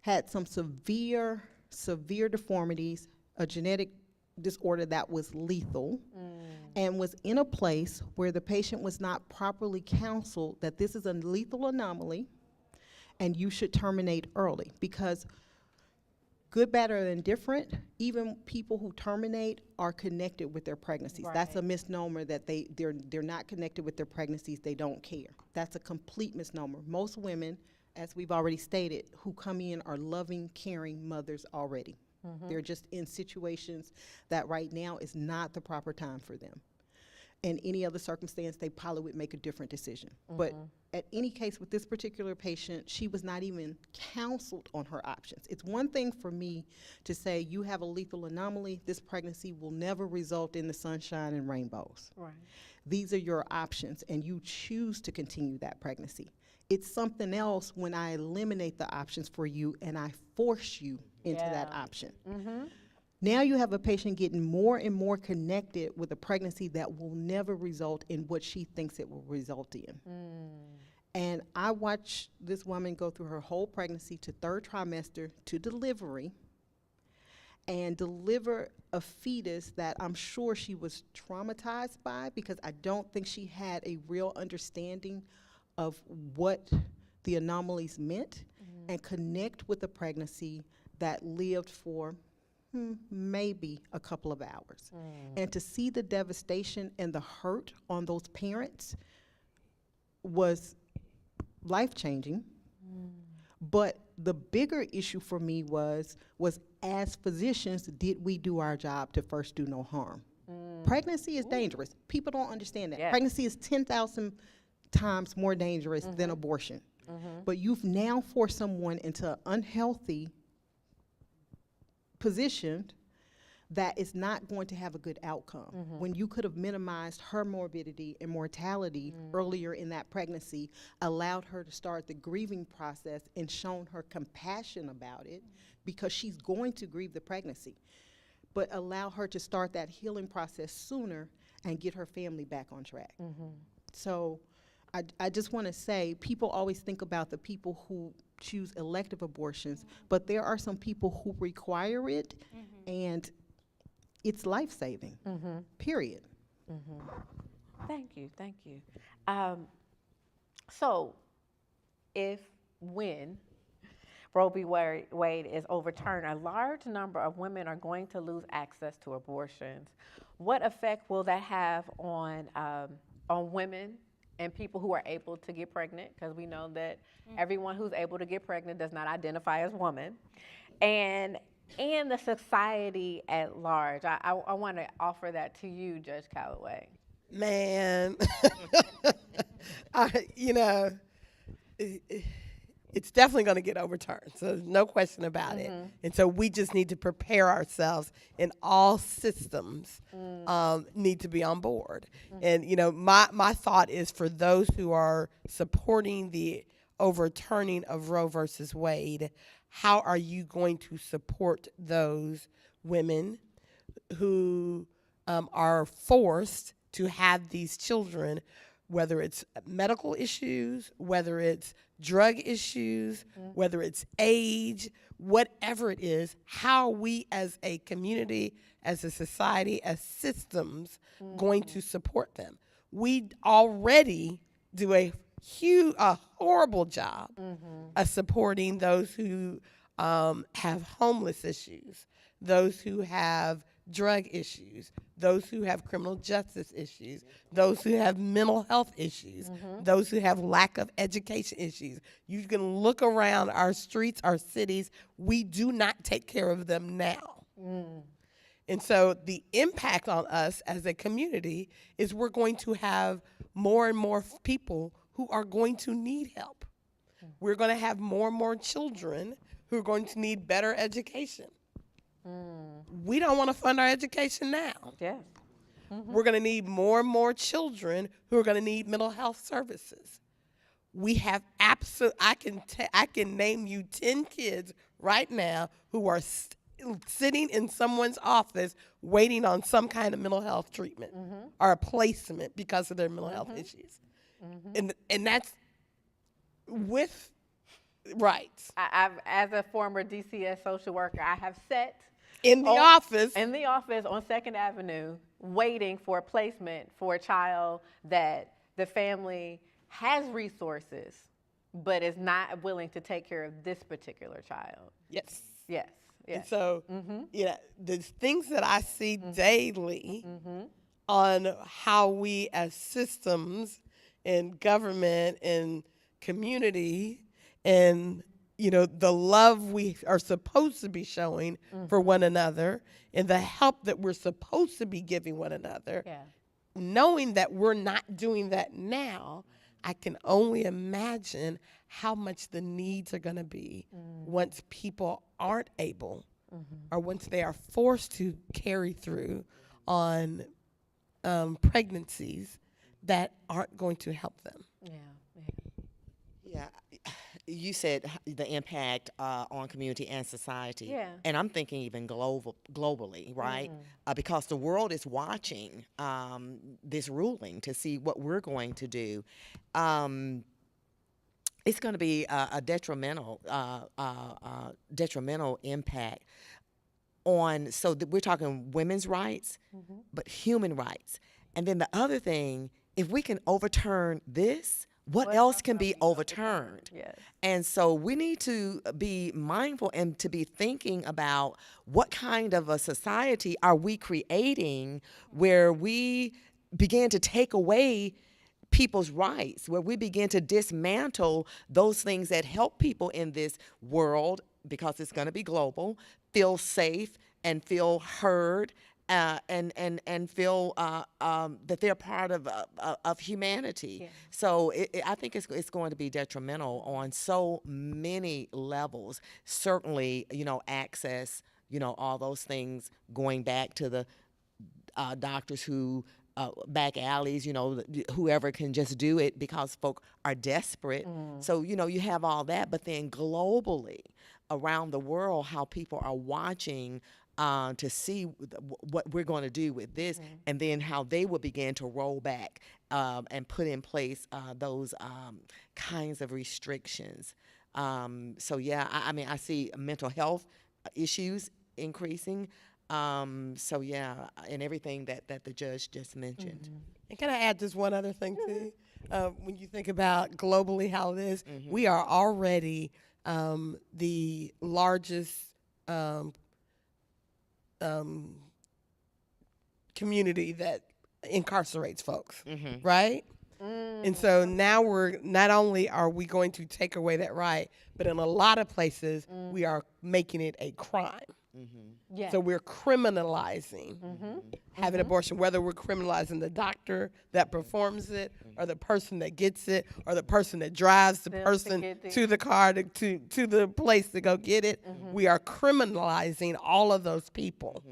Had some severe deformities, a genetic disorder that was lethal, and was in a place where the patient was not properly counseled that this is a lethal anomaly and you should terminate early, because good, bad, or indifferent, even people who terminate are connected with their pregnancies. That's a misnomer that they're not connected with their pregnancies, they don't care. That's a complete misnomer. Most women, as we've already stated, who come in are loving, caring mothers already. They're just in situations that right now is not the proper time for them. In any other circumstance, they probably would make a different decision. But at any case with this particular patient, she was not even counseled on her options. It's one thing for me to say, you have a lethal anomaly, this pregnancy will never result in the sunshine and rainbows. Right. These are your options, and you choose to continue that pregnancy. It's something else when I eliminate the options for you and I force you into that option. Now you have a patient getting more and more connected with a pregnancy that will never result in what she thinks it will result in. And I watched this woman go through her whole pregnancy to 3rd trimester to delivery, and deliver a fetus that I'm sure she was traumatized by, because I don't think she had a real understanding of what the anomalies meant, and connect with a pregnancy that lived for maybe a couple of hours. And to see the devastation and the hurt on those parents was life-changing. But the bigger issue for me was as physicians, did we do our job to first do no harm? Pregnancy is dangerous. People don't understand that. Yes. Pregnancy is 10,000 times more dangerous than abortion. But you've now forced someone into an unhealthy position that is not going to have a good outcome. When you could have minimized her morbidity and mortality earlier in that pregnancy, allowed her to start the grieving process and shown her compassion about it, because she's going to grieve the pregnancy, but allow her to start that healing process sooner and get her family back on track. So I just want to say, people always think about the people who choose elective abortions, but there are some people who require it, and it's life-saving, period. Thank you, thank you. So, when Roe v. Wade is overturned, a large number of women are going to lose access to abortions. What effect will that have on women and people who are able to get pregnant? Because we know that everyone who's able to get pregnant does not identify as woman. And the society at large. I want to offer that to you, Judge Callaway. Man, it's definitely going to get overturned. So there's no question about it. And so we just need to prepare ourselves, and all systems need to be on board. And, my thought is, for those who are supporting the overturning of Roe versus Wade, how are you going to support those women who are forced to have these children, whether it's medical issues, whether it's drug issues, whether it's age, whatever it is? How are we as a community, as a society, as systems going to support them? We already do a horrible job of supporting those who have homeless issues, those who have drug issues, those who have criminal justice issues, those who have mental health issues, those who have lack of education issues. You can look around our streets, our cities. We do not take care of them now. And so the impact on us as a community is we're going to have more and more people who are going to need help. We're going to have more and more children who are going to need better education. We don't want to fund our education now. Yes. We're going to need more and more children who are going to need mental health services. We have I can name you 10 kids right now who are sitting in someone's office waiting on some kind of mental health treatment or a placement because of their mental health issues. And that's with rights. I've, as a former DCS social worker, I have sat In the office. on 2nd Avenue waiting for a placement for a child that the family has resources, but is not willing to take care of this particular child. Yes. Yes. Yes. And so, the things that I see daily on how we as systems and government and community and, the love we are supposed to be showing for one another and the help that we're supposed to be giving one another, Yeah. knowing that we're not doing that now, I can only imagine how much the needs are going to be once people aren't able or once they are forced to carry through on pregnancies that aren't going to help them. Yeah. Yeah, you said the impact on community and society. Yeah. And I'm thinking even globally, right? Because the world is watching this ruling to see what we're going to do. It's going to be a detrimental impact on, we're talking women's rights, but human rights. And then the other thing, if we can overturn this, what else can be overturned? Yes. And so we need to be mindful and to be thinking about what kind of a society are we creating where we begin to take away people's rights, where we begin to dismantle those things that help people in this world, because it's going to be global, feel safe and feel heard and feel that they're part of humanity. Yeah. So I think it's going to be detrimental on so many levels. Certainly, access, all those things, going back to the doctors who back alleys, whoever can just do it because folk are desperate. So, you have all that, but then globally around the world, how people are watching to see what we're going to do with this, and then how they will begin to roll back and put in place those kinds of restrictions. So yeah, I see mental health issues increasing. So yeah, and everything that the judge just mentioned. And can I add just one other thing too? When you think about globally how it is, we are already the largest community that incarcerates folks, right? And so now not only are we going to take away that right, but in a lot of places we are making it a crime. Yeah. So we're criminalizing having abortion, whether we're criminalizing the doctor that performs it, or the person that gets it, or the person that drives the person to the car to the place to go get it. We are criminalizing all of those people.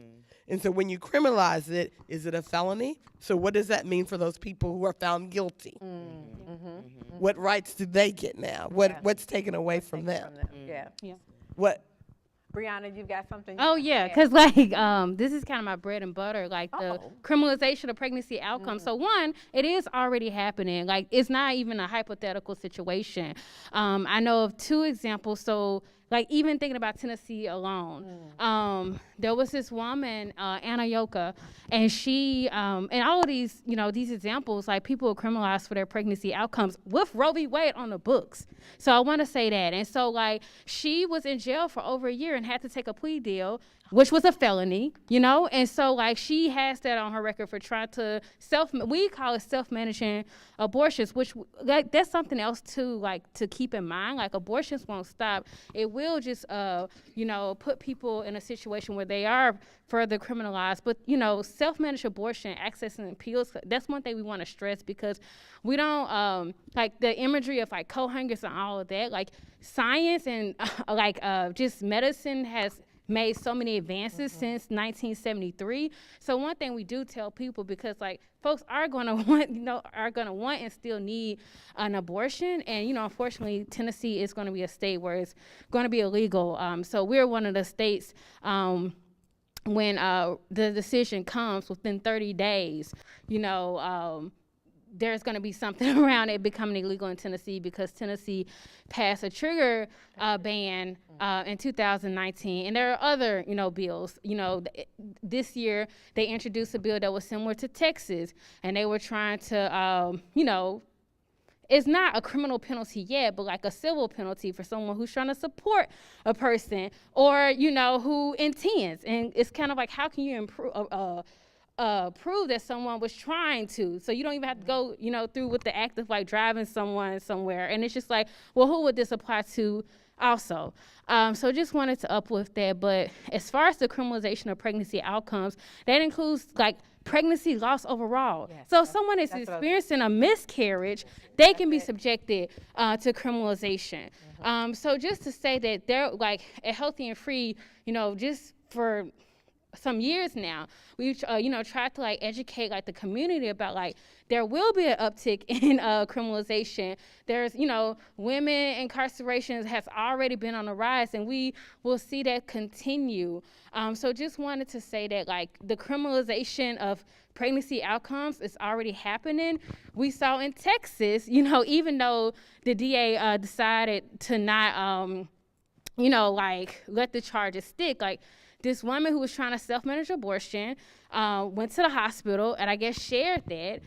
And so when you criminalize it, is it a felony? So what does that mean for those people who are found guilty? What rights do they get now? What's taken away from them? Yeah. Yeah. What? Brianna, you've got something? Oh yeah, because this is kind of my bread and butter, the criminalization of pregnancy outcomes. So one, it is already happening. It's not even a hypothetical situation. I know of 2 examples. So even thinking about Tennessee alone, there was this woman, Anna Yoka, and she, and all of these, these examples, people are criminalized for their pregnancy outcomes with Roe v. Wade on the books. So I want to say that. And so she was in jail for over a year and had to take a plea deal. which was a felony, you know? And so, like, she has that on her record for trying to we call it self-managing abortions, which, like, that's something else, too, like, to keep in mind. Like, abortions won't stop. It will just, you know, put people in a situation where they are further criminalized. But, you know, self-managed abortion, accessing appeals, that's one thing we want to stress, because we don't, like, the imagery of, like, co-hangers and all of that, like, science and, just medicine has made so many advances since 1973. So one thing we do tell people, because like folks are gonna want, and still need an abortion, and unfortunately Tennessee is gonna be a state where it's gonna be illegal. So we're one of the states when the decision comes within 30 days, there's going to be something around it becoming illegal in Tennessee, because Tennessee passed a trigger ban in 2019, and there are other, bills. This year they introduced a bill that was similar to Texas, and they were trying to, it's not a criminal penalty yet, but like a civil penalty for someone who's trying to support a person, or who intends. And it's kind of like, how can you improve? Prove that someone was trying to, so you don't even have to go through with the act of like driving someone somewhere. And it's just like, well, who would this apply to also? So just wanted to uplift that. But as far as the criminalization of pregnancy outcomes, that includes like pregnancy loss overall. Yes, so if someone is experiencing a miscarriage, they can be subjected to criminalization. So just to say that they're like at Healthy and Free, just for some years now, we've tried to like educate like the community about like there will be an uptick in criminalization. There's women incarcerations has already been on the rise, and we will see that continue. So just wanted to say that like the criminalization of pregnancy outcomes is already happening. We saw in Texas, even though the DA decided to not let the charges stick, like this woman who was trying to self-manage abortion went to the hospital and I guess shared that.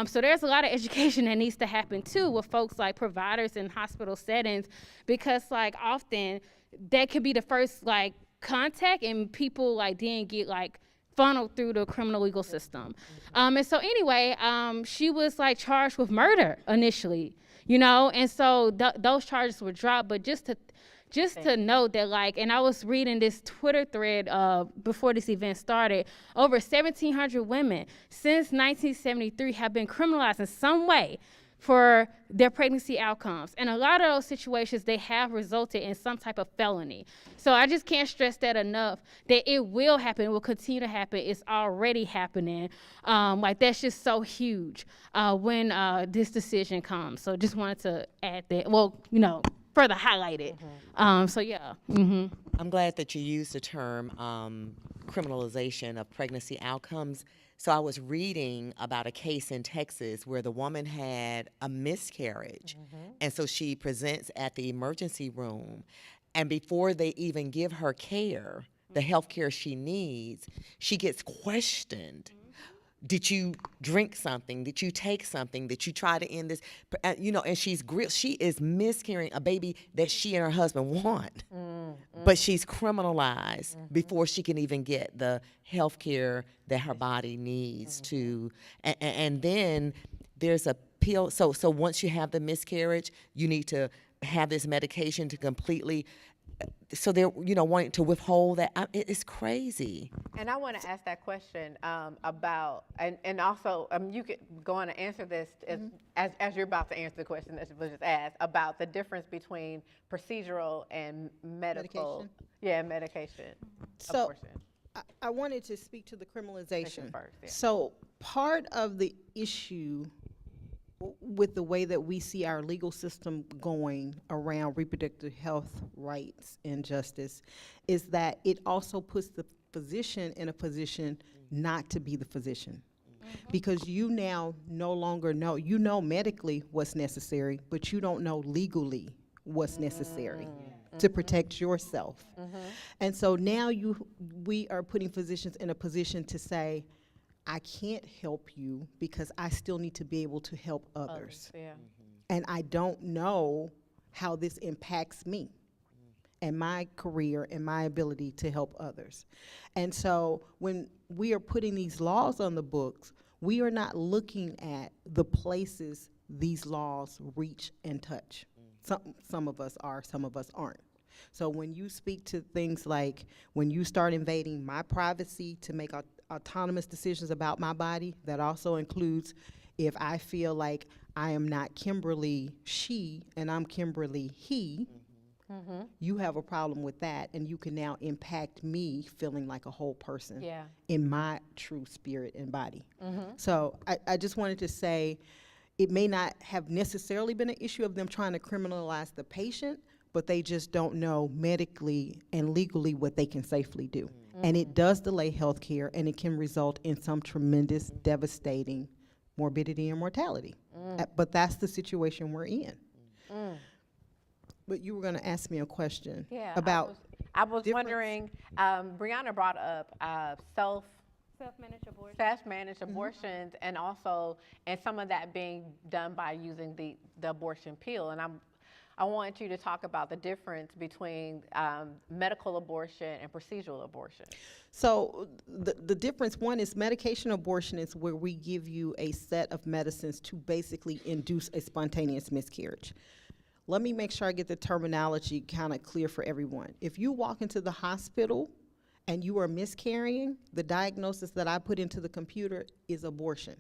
So there's a lot of education that needs to happen too with folks like providers in hospital settings, because like often that could be the first like contact, and people like then get like funneled through the criminal legal system. And so anyway, she was like charged with murder initially, and so those charges were dropped. But just to note that, like, and I was reading this Twitter thread before this event started, over 1,700 women since 1973 have been criminalized in some way for their pregnancy outcomes. And a lot of those situations, they have resulted in some type of felony. So I just can't stress that enough, that it will happen, it will continue to happen. It's already happening. Like, that's just so huge when this decision comes. So just wanted to add that. Well, further highlight it. So yeah. I'm glad that you used the term criminalization of pregnancy outcomes. So I was reading about a case in Texas where the woman had a miscarriage, and so she presents at the emergency room, and before they even give her care, the health care she needs, she gets questioned. Did you drink something? Did you take something? Did you try to end this? And she's grilled. She is miscarrying a baby that she and her husband want, but she's criminalized before she can even get the health care that her body needs to. And then there's a pill. So once you have the miscarriage, you need to have this medication to completely. So they're, wanting to withhold that. It's crazy. And I want to ask that question about, and also you could go on and answer this as you're about to answer the question that was just asked about the difference between procedural and medical. Medication. So abortion. I wanted to speak to the criminalization. First, yeah. So part of the issue with the way that we see our legal system going around reproductive health rights and justice is that it also puts the physician in a position not to be the physician. Because you now no longer know, medically what's necessary, but you don't know legally what's necessary to protect yourself. And so now we are putting physicians in a position to say, I can't help you because I still need to be able to help others. And I don't know how this impacts me. and my career and my ability to help others. And so when we are putting these laws on the books, we are not looking at the places these laws reach and touch. Some of us are, some of us aren't. So when you speak to things like when you start invading my privacy to make autonomous decisions about my body, that also includes if I feel like I am not Kimberly she and I'm Kimberly he, you have a problem with that, and you can now impact me feeling like a whole person in my true spirit and body. So I just wanted to say, it may not have necessarily been an issue of them trying to criminalize the patient, but they just don't know medically and legally what they can safely do. And it does delay health care, and it can result in some tremendous, devastating morbidity and mortality. But that's the situation we're in. But you were going to ask me a question about I was wondering, Brianna brought up self-managed abortions, and also, and some of that being done by using the abortion pill. And I want you to talk about the difference between medical abortion and procedural abortion. So the difference, one is medication abortion is where we give you a set of medicines to basically induce a spontaneous miscarriage. Let me make sure I get the terminology kind of clear for everyone. If you walk into the hospital and you are miscarrying, the diagnosis that I put into the computer is abortion,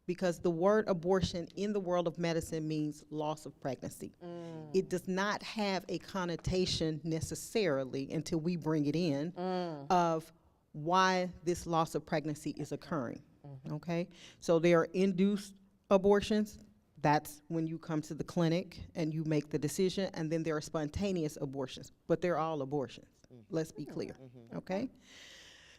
because the word abortion in the world of medicine means loss of pregnancy. It does not have a connotation necessarily until we bring it in of why this loss of pregnancy is occurring, okay? So there are induced abortions. That's when you come to the clinic and you make the decision, and then there are spontaneous abortions, but they're all abortions. Let's be clear, okay?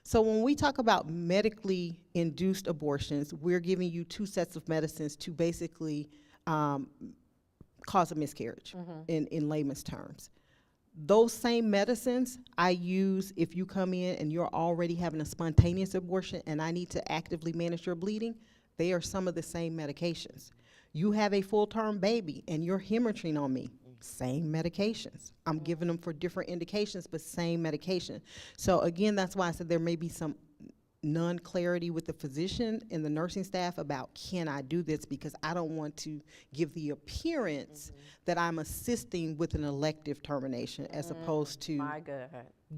So when we talk about medically induced abortions, we're giving you two sets of medicines to basically cause a miscarriage in layman's terms. Those same medicines I use if you come in and you're already having a spontaneous abortion and I need to actively manage your bleeding. They are some of the same medications. You have a full-term baby and you're hemorrhaging on me. Same medications. I'm giving them for different indications, but same medication. So again, that's why I said there may be some non-clarity with the physician and the nursing staff about, can I do this? Because I don't want to give the appearance that I'm assisting with an elective termination as opposed to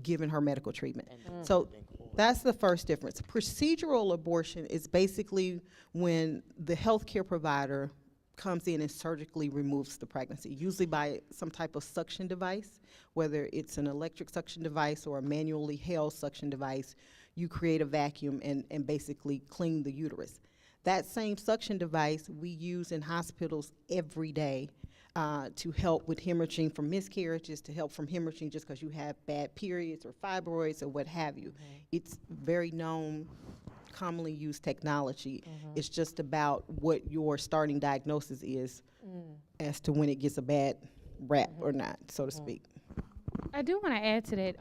giving her medical treatment. So that's the first difference. Procedural abortion is basically when the healthcare provider comes in and surgically removes the pregnancy, usually by some type of suction device, whether it's an electric suction device or a manually held suction device. You create a vacuum and basically clean the uterus. That same suction device we use in hospitals every day to help with hemorrhaging from miscarriages, to help from hemorrhaging just because you have bad periods or fibroids or what have you. It's very known, commonly used technology. It's just about what your starting diagnosis is as to when it gets a bad rap or not, so to speak. I do want to add to that.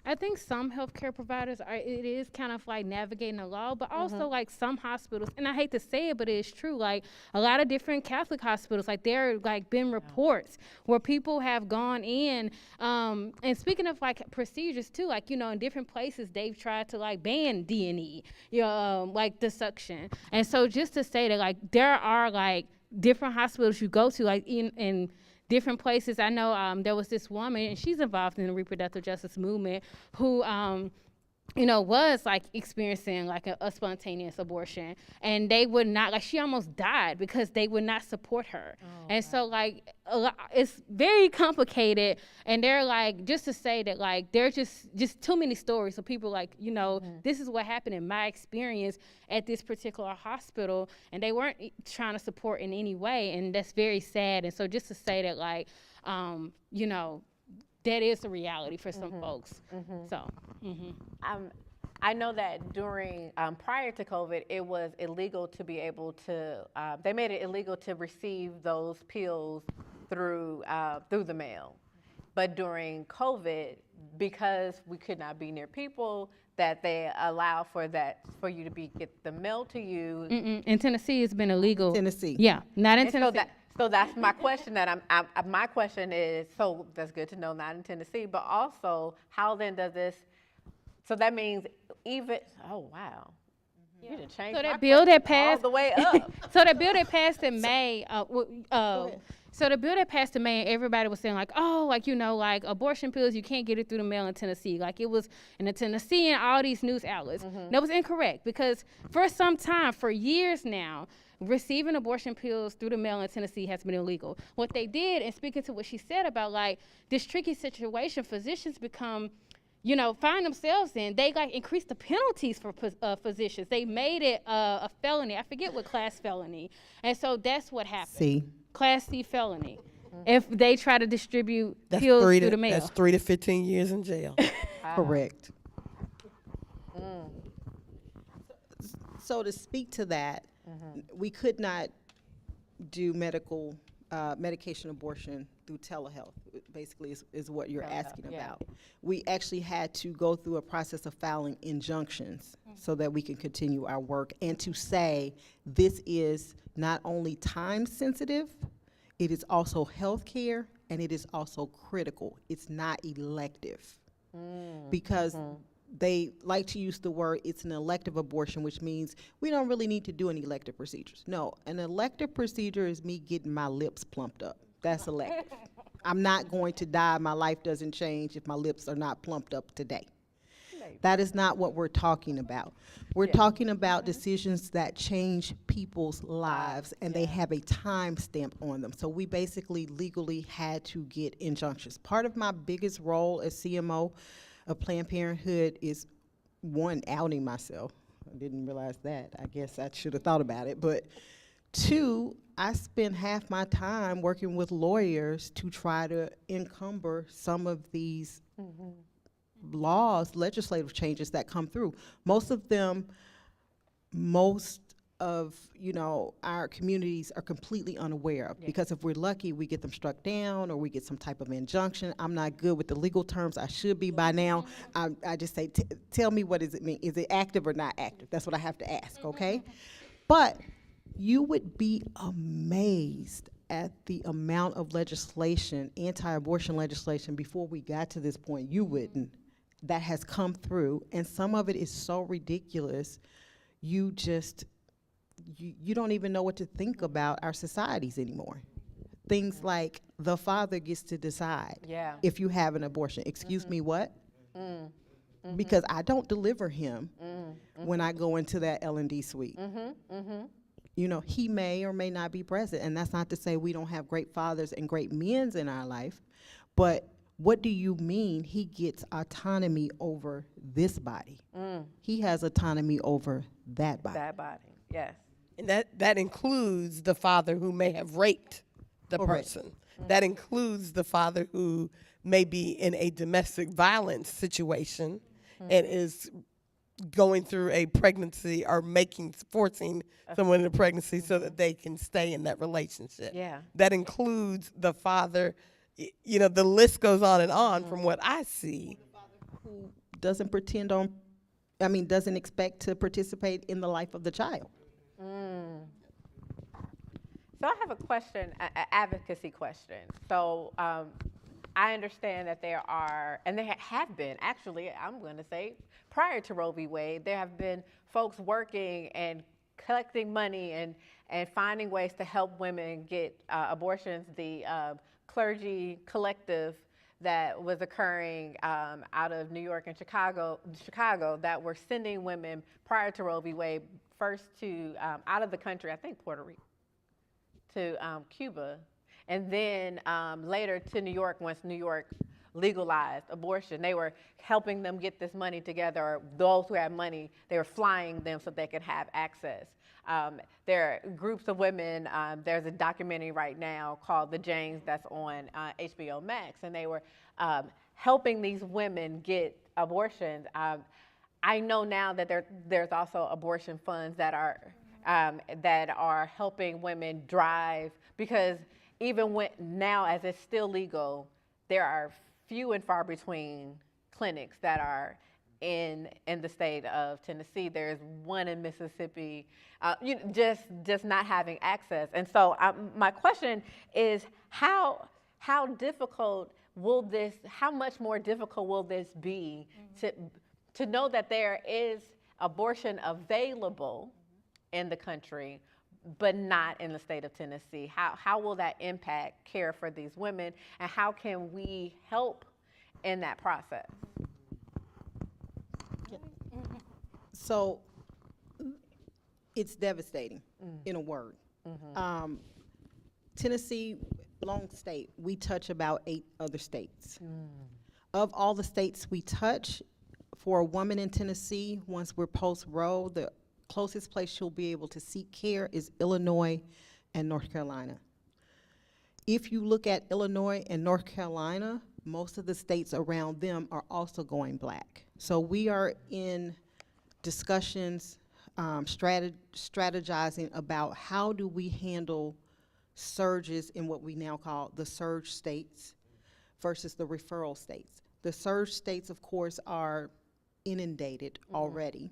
I think some healthcare providers it is kind of like navigating the law, but also like some hospitals, and I hate to say it, but it's true. Like a lot of different Catholic hospitals, like there are like been reports where people have gone in, and speaking of like procedures too, like, you know, in different places they've tried to like ban D&E, like the suction. And so just to say that like there are like different hospitals you go to, like in different places. I know there was this woman, and she's involved in the reproductive justice movement, who was like experiencing like a spontaneous abortion, and they would not, like, she almost died because they would not support her. And so like it's very complicated, and they're like, just to say that like there's just too many stories of people like, this is what happened in my experience at this particular hospital, and they weren't trying to support in any way, and that's very sad. And so just to say that like that is a reality for some folks. So I know that during prior to COVID, it was illegal to be able to. They made it illegal to receive those pills through the mail. But during COVID, because we could not be near people, that they allow for you to get the mail to you. in Tennessee, it's been illegal. Tennessee. Yeah, not in And Tennessee. So that's my question. My question is, so that's good to know, not in Tennessee, but also how then does this? So that means even. Oh wow. You done changed So my that bill that question all passed the way up. So the bill that passed in May, so the bill that passed in May, everybody was saying like, oh, like, you know, like abortion pills, you can't get it through the mail in Tennessee. Like it was in the Tennessee and all these news outlets. That was incorrect because for some time, for years now, receiving abortion pills through the mail in Tennessee has been illegal. What they did, and speaking to what she said about like this tricky situation, physicians become, you know, find themselves in, they like increased the penalties for physicians. They made it a felony. I forget what class felony. And so that's what happened. C. Class C felony. If they try to distribute pills through the mail. That's 3 to 15 years in jail. Correct. So to speak to that, we could not do medication abortion through telehealth, basically is what you're asking about. We actually had to go through a process of filing injunctions so that we can continue our work and to say this is not only time sensitive, it is also health care and it is also critical. It's not elective because they like to use the word it's an elective abortion, which means we don't really need to do any elective procedures. No, an elective procedure is me getting my lips plumped up. That's elective. I'm not going to die. My life doesn't change if my lips are not plumped up today. That is not what we're talking about. We're talking about decisions that change people's lives, and they have a time stamp on them. So we basically legally had to get injunctions. Part of my biggest role as CMO of Planned Parenthood is, one, outing myself. I didn't realize that. I guess I should have thought about it. But two, I spend half my time working with lawyers to try to encumber some of these laws, legislative changes that come through. Most of our communities are completely unaware of, because if we're lucky, we get them struck down or we get some type of injunction. I'm not good with the legal terms. I should be by now. I just say, tell me, what does it mean? Is it active or not active? That's what I have to ask, okay? But you would be amazed at the amount of legislation, anti-abortion legislation, before we got to this point, you wouldn't, that has come through, and some of it is so ridiculous, you don't even know what to think about our societies anymore. Things like the father gets to decide if you have an abortion. Excuse me, what? Because I don't deliver him when I go into that L&D suite. You know, he may or may not be present, and that's not to say we don't have great fathers and great men in our life, but what do you mean he gets autonomy over this body? He has autonomy over that body. That body, yes. And that includes the father who may have raped the person. That includes the father who may be in a domestic violence situation and is going through a pregnancy or forcing someone into pregnancy so that they can stay in that relationship. Yeah. That includes the father, you know, the list goes on and on from what I see. Who doesn't doesn't expect to participate in the life of the child. So I have a question, an advocacy question. So I understand that there are, and there have been, actually, I'm going to say, prior to Roe v. Wade, there have been folks working and collecting money and finding ways to help women get abortions. The clergy collective that was occurring out of New York and Chicago that were sending women prior to Roe v. Wade first to out of the country, I think Puerto Rico, to Cuba, and then later to New York once New York legalized abortion. They were helping them get this money together, or those who had money, they were flying them so they could have access. There are groups of women, there's a documentary right now called The Janes that's on HBO Max, and they were helping these women get abortions. I know now that there's also abortion funds that are helping women drive, because even when now, as it's still legal, there are few and far between clinics that are in the state of Tennessee. There's one in Mississippi, just not having access. And so my question is, how difficult will this, how much more difficult will this be to know that there is abortion available in the country, but not in the state of Tennessee? How will that impact care for these women, and how can we help in that process? So it's devastating, in a word. Tennessee, long state, we touch about 8 other states. Of all the states we touch, for a woman in Tennessee, once we're post-Roe, the closest place she'll be able to seek care is Illinois and North Carolina. If you look at Illinois and North Carolina, most of the states around them are also going black. So we are in discussions, strategizing about how do we handle surges in what we now call the surge states versus the referral states. The surge states, of course, are inundated already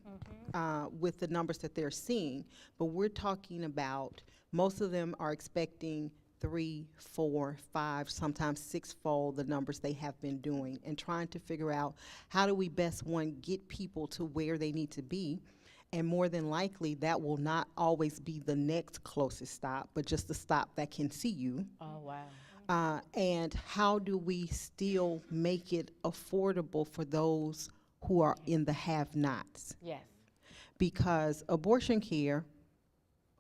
with the numbers that they're seeing, but we're talking about most of them are expecting 3, 4, 5, sometimes 6-fold the numbers they have been doing, and trying to figure out how do we best, one, get people to where they need to be, and more than likely that will not always be the next closest stop, but just the stop that can see you. Oh, wow. And how do we still make it affordable for those who are in the have-nots? Yes. Because abortion care,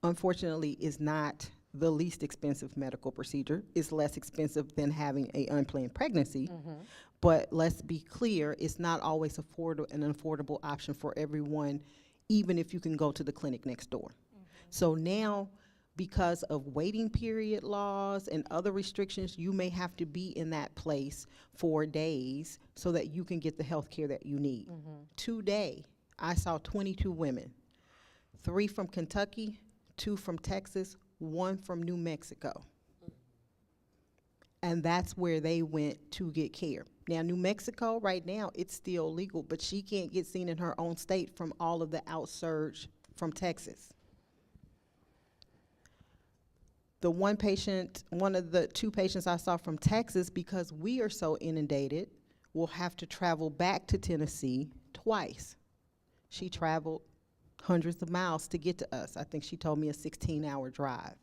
unfortunately, is not the least expensive medical procedure. It's less expensive than having an unplanned pregnancy. But let's be clear, it's not always an affordable option for everyone, even if you can go to the clinic next door. So now, because of waiting period laws and other restrictions, you may have to be in that place for days so that you can get the health care that you need. Today, I saw 22 women, 3 from Kentucky, 2 from Texas, 1 from New Mexico. And that's where they went to get care. Now, New Mexico, right now, it's still legal, but she can't get seen in her own state from all of the outsurge from Texas. The one of the 2 patients I saw from Texas, because we are so inundated, will have to travel back to Tennessee twice. She traveled hundreds of miles to get to us. I think she told me a 16-hour drive.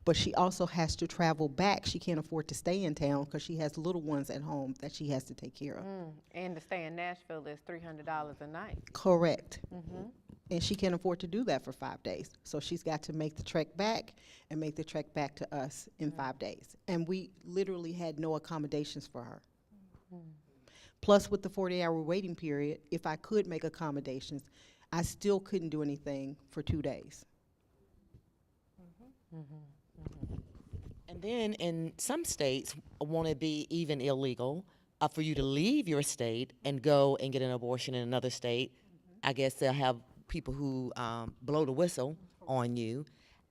But she also has to travel back. She can't afford to stay in town because she has little ones at home that she has to take care of. And to stay in Nashville is $300 a night. Correct. And she can't afford to do that for 5 days. So she's got to make the trek back and make the trek back to us in 5 days. And we literally had no accommodations for her. Plus, with the 40-hour waiting period, if I could make accommodations, I still couldn't do anything for 2 days. And then in some states want to be even illegal for you to leave your state and go and get an abortion in another state. I guess they'll have people who blow the whistle on you,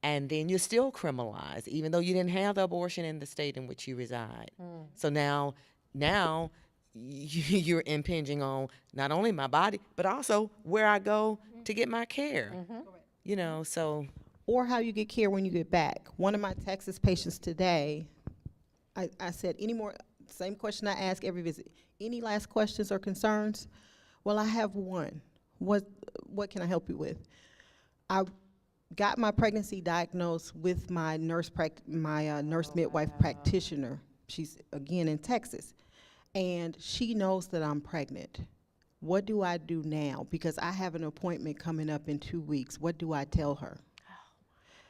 and then you're still criminalized, even though you didn't have the abortion in the state in which you reside. So now you're impinging on not only my body, but also where I go to get my care. You know, so. Or how you get care when you get back. One of my Texas patients today, I said, same question I ask every visit, any last questions or concerns? Well, I have one. What can I help you with? I got my pregnancy diagnosed with my nurse midwife practitioner. She's, again, in Texas. And she knows that I'm pregnant. What do I do now? Because I have an appointment coming up in 2 weeks. What do I tell her?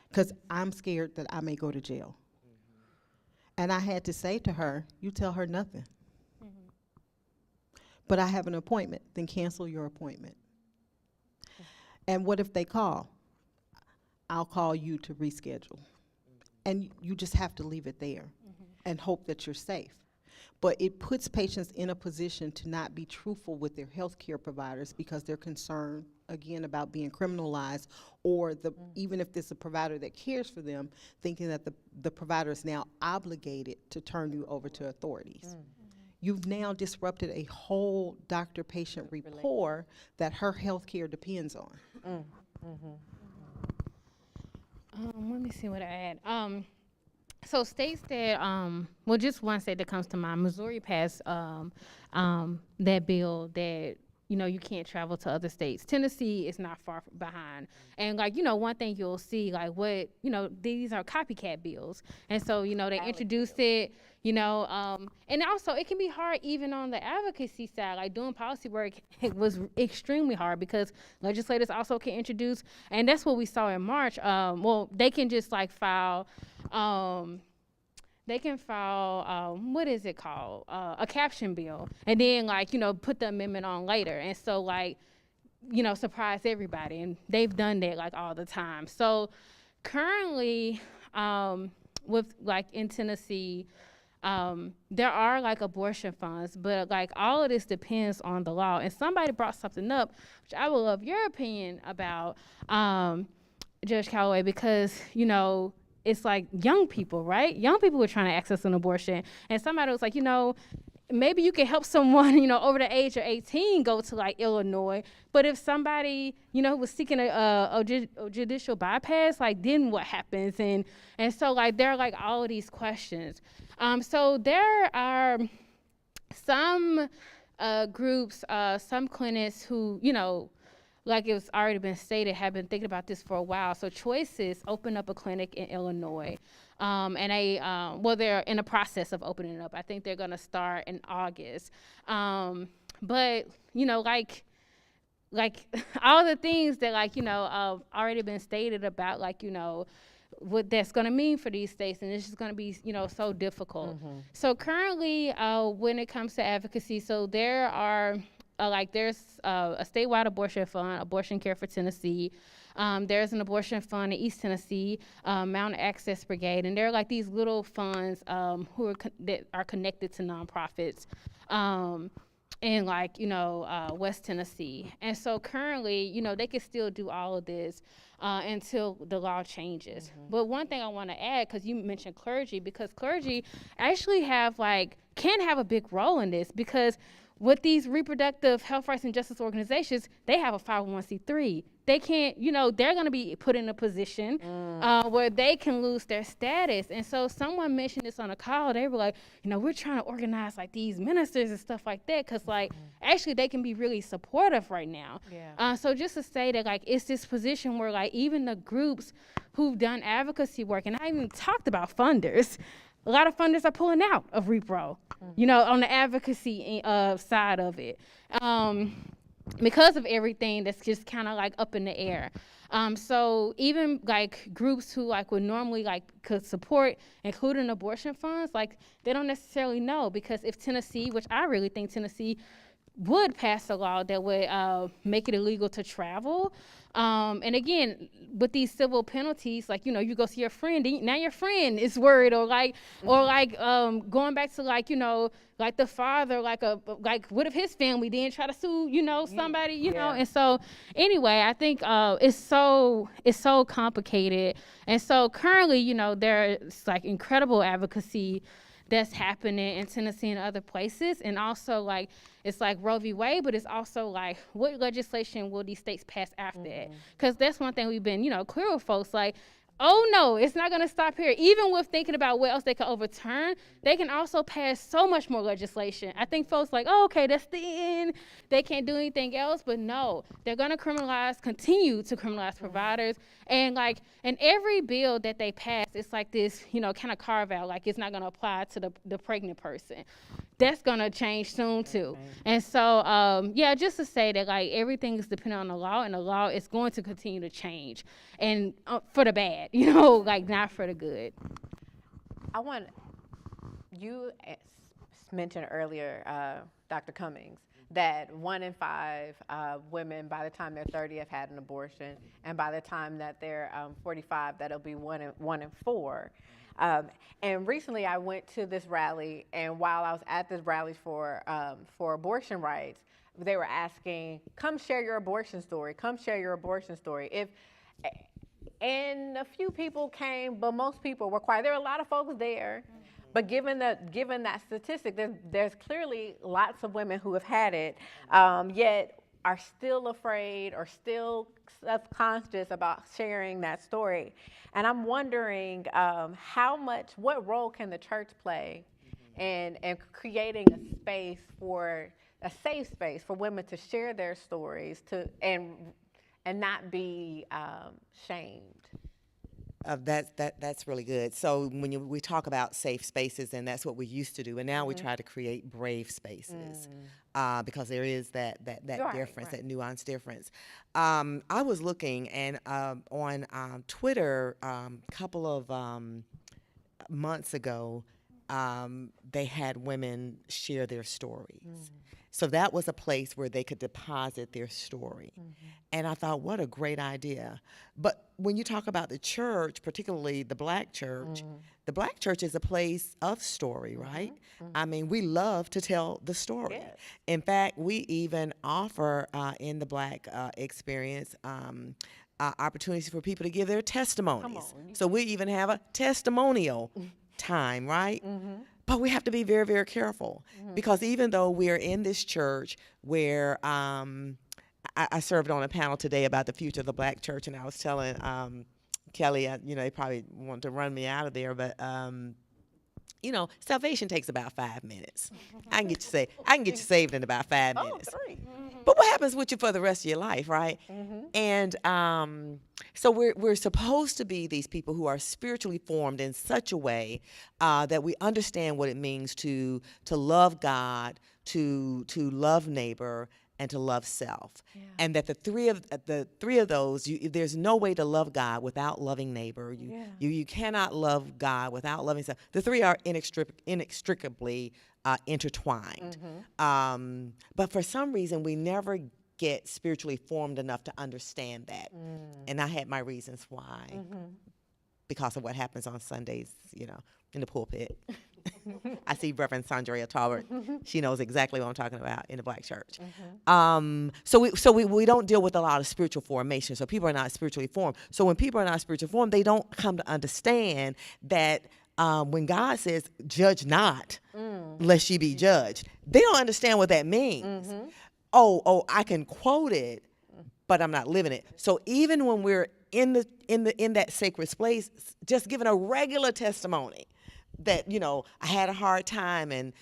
Because I'm scared that I may go to jail. And I had to say to her, you tell her nothing. But I have an appointment, then cancel your appointment. And what if they call? I'll call you to reschedule. And you just have to leave it there and hope that you're safe. But it puts patients in a position to not be truthful with their health care providers because they're concerned, again, about being criminalized, or even if there's a provider that cares for them, thinking that the provider is now obligated to turn you over to authorities. you've now disrupted a whole doctor-patient rapport that her health care depends on. Let me see what I add. So states that, well, just one state that comes to mind, Missouri passed that bill that, you know, you can't travel to other states. Tennessee is not far behind. And, like, you know, one thing you'll see, like, what, you know, these are copycat bills. And so, you know, they introduced it, you know, and also it can be hard even on the advocacy side. Like, doing policy work, it was extremely hard because legislators also can introduce, and that's what we saw in March. Well, they can just, like, file, they can file, what is it called? A caption bill, and then, like, you know, put the amendment on later. And so, like, you know, surprise everybody. And they've done that, like, all the time. So currently, with, like, in Tennessee, there are, like, abortion funds, but, like, all of this depends on the law. And somebody brought something up, which I would love your opinion about, Judge Callaway, because, you know, it's like young people, right? Young people were trying to access an abortion. And somebody was like, you know, maybe you can help someone, you know, over the age of 18 go to, like, Illinois. But if somebody, you know, was seeking a judicial bypass, like, then what happens? And so, like, there are, like, all of these questions. So there are some groups, some clinics who, you know, like it's already been stated, have been thinking about this for a while. So Choices opened up a clinic in Illinois, and they, well, they're in the process of opening it up. I think they're gonna start in August. But, you know, like all the things that, like, you know, already been stated about, like, you know, what that's gonna mean for these states, and it's just gonna be, you know, so difficult. So currently, when it comes to advocacy, so there are, like, there's a statewide abortion fund, Abortion Care for Tennessee. There's an abortion fund in East Tennessee, Mountain Access Brigade, and there are, like, these little funds that are connected to nonprofits in, like, you know, West Tennessee. And so currently, you know, they can still do all of this until the law changes. But one thing I want to add, because you mentioned clergy, because clergy actually can have a big role in this, because with these reproductive health rights and justice organizations, they have a 501c3. They can't, you know, they're going to be put in a position where they can lose their status. And so someone mentioned this on a call. They were like, you know, we're trying to organize, like, these ministers and stuff like that, because, like, actually they can be really supportive right now. So just to say that, like, it's this position where, like, even the groups who've done advocacy work, and I even talked about funders, a lot of funders are pulling out of Repro, you know, on the advocacy side of it, because of everything that's just kind of, like, up in the air. So even, like, groups who, like, would normally, like, could support including abortion funds, like, they don't necessarily know, because if Tennessee, which I really think Tennessee would pass a law that would make it illegal to travel. And again, with these civil penalties, like, you know, you go see your friend, now your friend is worried, or going back to, like, you know, like the father, like what if his family then try to sue, you know, somebody, you know? And so anyway, I think it's so complicated. And so currently, you know, there's, like, incredible advocacy that's happening in Tennessee and other places. And also, like, it's like Roe v. Wade, but it's also like, what legislation will these states pass after that? Because that's one thing we've been, you know, clear with folks, like, oh no, it's not gonna stop here. Even with thinking about what else they can overturn, they can also pass so much more legislation. I think folks like, oh, okay, that's the end. They can't do anything else, but no, they're gonna continue to criminalize providers. And, like, in every bill that they pass, it's like this, you know, kind of carve out, like, it's not gonna apply to the pregnant person. That's gonna change soon too. And so, yeah, just to say that, like, everything is dependent on the law, and the law is going to continue to change, and for the bad, you know, like, not for the good. You mentioned earlier, Dr. Cummings, that 1 in 5 women by the time they're 30 have had an abortion, and by the time that they're 45, that'll be 1 in 4. And recently I went to this rally, and while I was at this rally for abortion rights, they were asking, come share your abortion story, come share your abortion story. And a few people came, but most people were quiet. There were a lot of folks there, But given that statistic, there's clearly lots of women who have had it, yet are still afraid or still self-conscious about sharing that story. And I'm wondering what role can the church play in creating a safe space for women to share their stories and not be shamed. That's really good. So when we talk about safe spaces, and that's what we used to do, and now we try to create brave spaces because there is that difference, that nuanced difference. I was looking and on Twitter a couple of months ago, they had women share their stories. So that was a place where they could deposit their story. And I thought, what a great idea. But when you talk about the church, particularly the black church is a place of story, right? I mean, we love to tell the story. Yes. In fact, we even offer in the black experience opportunities for people to give their testimonies. So we even have a testimonial time, right? But we have to be very, very careful because even though we're in this church where I served on a panel today about the future of the black church, and I was telling Kelly, they probably want to run me out of there, but salvation takes about 5 minutes. I can get you saved in about 5 minutes. 3. But what happens with you for the rest of your life, right? And so we're supposed to be these people who are spiritually formed in such a way that we understand what it means to love God, to love neighbor, and to love self. Yeah. And that the three of those, there's no way to love God without loving neighbor. You cannot love God without loving self. The three are inextricably intertwined. But for some reason, we never get spiritually formed enough to understand that. And I had my reasons why. Because of what happens on Sundays, in the pulpit. I see Reverend Sandrea Talbert. She knows exactly what I'm talking about in the black church. So we don't deal with a lot of spiritual formation. So people are not spiritually formed. So when people are not spiritually formed, they don't come to understand that when God says, judge not, lest ye be judged, they don't understand what that means. Oh, I can quote it, but I'm not living it. So even when we're in that sacred place, just giving a regular testimony that, I had a hard time and,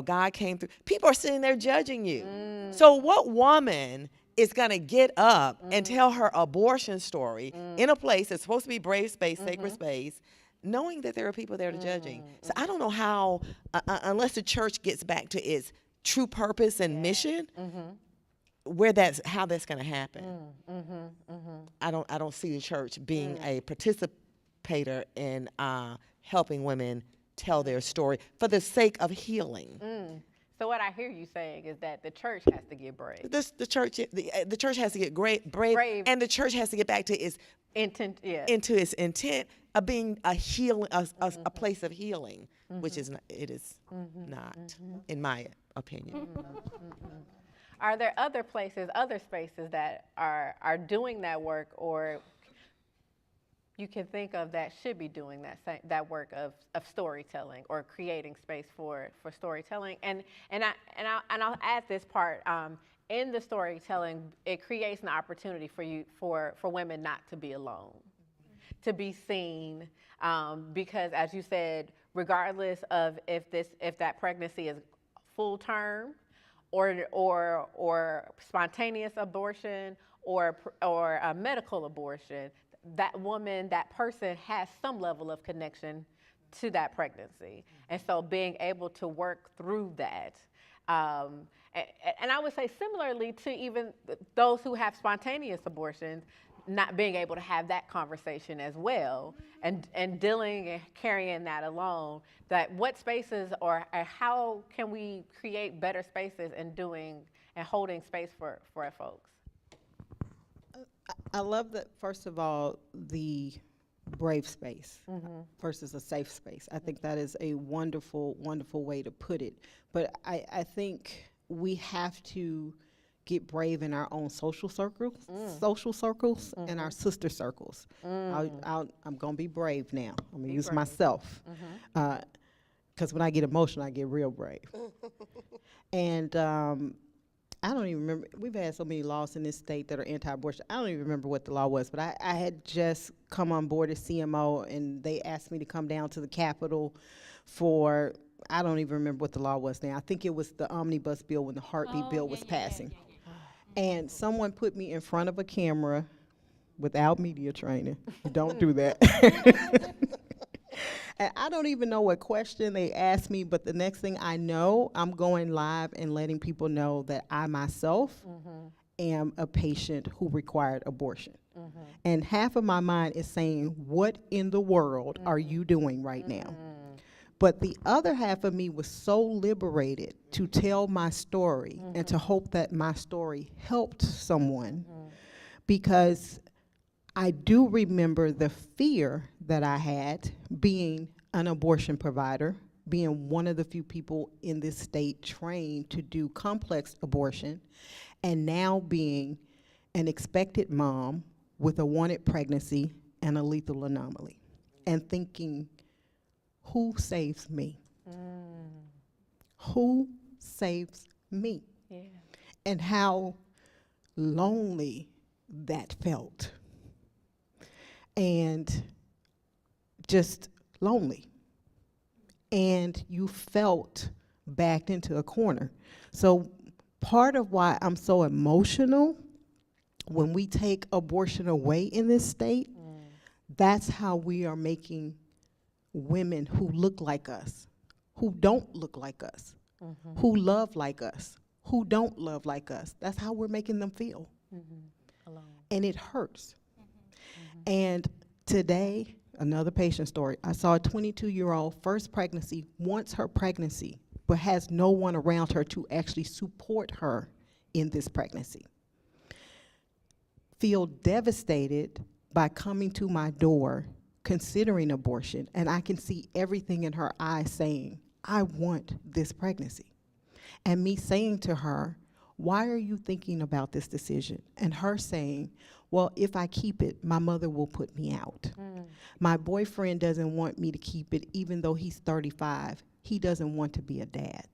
God came through. People are sitting there judging you. So what woman is going to get up and tell her abortion story in a place that's supposed to be brave space, sacred space, knowing that there are people there to judging? So I don't know how, unless the church gets back to its true purpose and mission, how that's going to happen. I don't see the church being a participator in helping women tell their story for the sake of healing. So what I hear you saying is that the church has to get brave. The church has to get brave, and the church has to get back to its intent, into its intent of being a healing, a place of healing, which is not, not, in my opinion. Are there other spaces that are doing that work, or you can think of that should be doing that work of storytelling or creating space for storytelling? And I'll add this part. In the storytelling, it creates an opportunity for women not to be alone, to be seen, because as you said, regardless of if that pregnancy is full term or spontaneous abortion or a medical abortion, that person has some level of connection to that pregnancy. And so being able to work through that. And I would say similarly to even those who have spontaneous abortions, not being able to have that conversation as well, and dealing and carrying that alone, that what spaces or how can we create better spaces and holding space for folks? I love that, first of all, the brave space versus a safe space. I think that is a wonderful, wonderful way to put it. But I think we have to get brave in our own social circles, and our sister circles. I'm going to be brave now. I'm going to use myself. because when I get emotional, I get real brave. And I don't even remember. We've had so many laws in this state that are anti-abortion. I don't even remember what the law was, but I had just come on board as CMO, and they asked me to come down to the Capitol for, I don't even remember what the law was now. I think it was the omnibus bill when the heartbeat bill was passing. And someone put me in front of a camera without media training. Don't do that. And I don't even know what question they asked me, but the next thing I know, I'm going live and letting people know that I myself am a patient who required abortion. And half of my mind is saying, what in the world are you doing right now? But the other half of me was so liberated to tell my story and to hope that my story helped someone, because I do remember the fear that I had being an abortion provider, being one of the few people in this state trained to do complex abortion, and now being an expected mom with a wanted pregnancy and a lethal anomaly, and thinking, who saves me? Who saves me? Yeah. And how lonely that felt. And just lonely. And you felt backed into a corner. So part of why I'm so emotional when we take abortion away in this state, that's how we are making women who look like us, who don't look like us, who love like us, who don't love like us. That's how we're making them feel. Alone. And it hurts. And today, another patient story. I saw a 22-year-old, first pregnancy, wants her pregnancy, but has no one around her to actually support her in this pregnancy. Feel devastated by coming to my door considering abortion, and I can see everything in her eyes saying, I want this pregnancy. And me saying to her, why are you thinking about this decision? And her saying, well, if I keep it, my mother will put me out. My boyfriend doesn't want me to keep it, even though he's 35. He doesn't want to be a dad.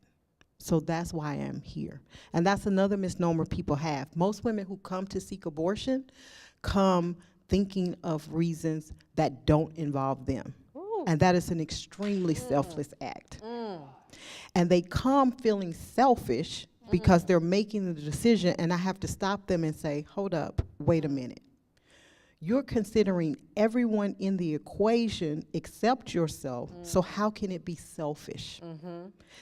So that's why I'm here. And that's another misnomer people have. Most women who come to seek abortion come thinking of reasons that don't involve them. And that is an extremely selfless act. And they come feeling selfish because they're making the decision, and I have to stop them and say, hold up, wait a minute. You're considering everyone in the equation except yourself, so how can it be selfish?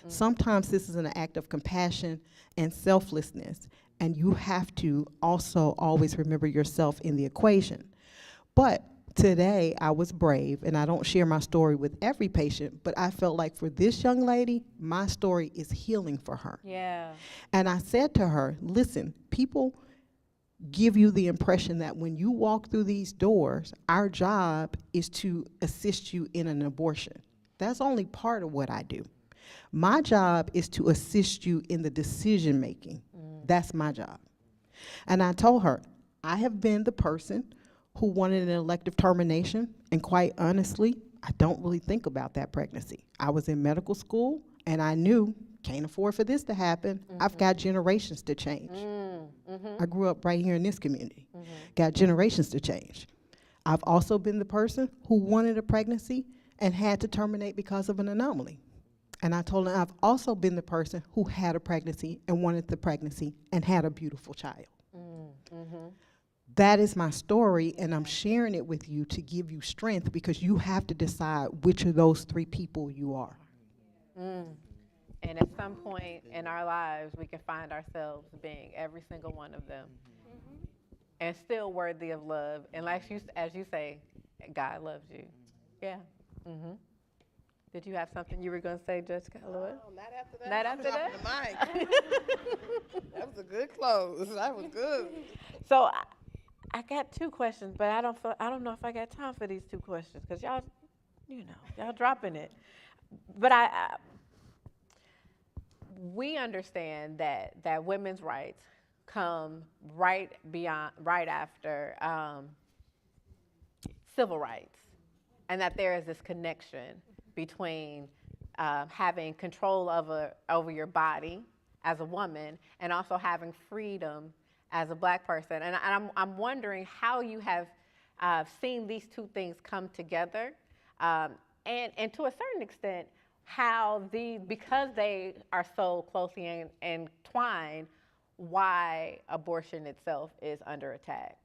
Sometimes this is an act of compassion and selflessness, and you have to also always remember yourself in the equation. But today, I was brave, and I don't share my story with every patient, but I felt like for this young lady, my story is healing for her. Yeah. And I said to her, listen, people give you the impression that when you walk through these doors, our job is to assist you in an abortion. That's only part of what I do. My job is to assist you in the decision making. That's my job. And I told her, I have been the person who wanted an elective termination, and quite honestly, I don't really think about that pregnancy. I was in medical school, and I knew, can't afford for this to happen. I've got generations to change. I grew up right here in this community. Got generations to change. I've also been the person who wanted a pregnancy and had to terminate because of an anomaly. And I told her I've also been the person who had a pregnancy and wanted the pregnancy and had a beautiful child. That is my story, and I'm sharing it with you to give you strength, because you have to decide which of those three people you are. And at some point in our lives, we can find ourselves being every single one of them, and still worthy of love. And like as you say, God loves you. Yeah. Did you have something you were going to say, Judge Callaway? No, not after that. Not I'm after that? dropping the mic. That was a good close. That was good. So I got two questions, but I don't know if I got time for these two questions, because y'all dropping it. But we understand that women's rights come right after civil rights, and that there is this connection between having control over your body as a woman, and also having freedom as a Black person. And I'm wondering how you have seen these two things come together, and to a certain extent, how because they are so closely entwined, why abortion itself is under attack.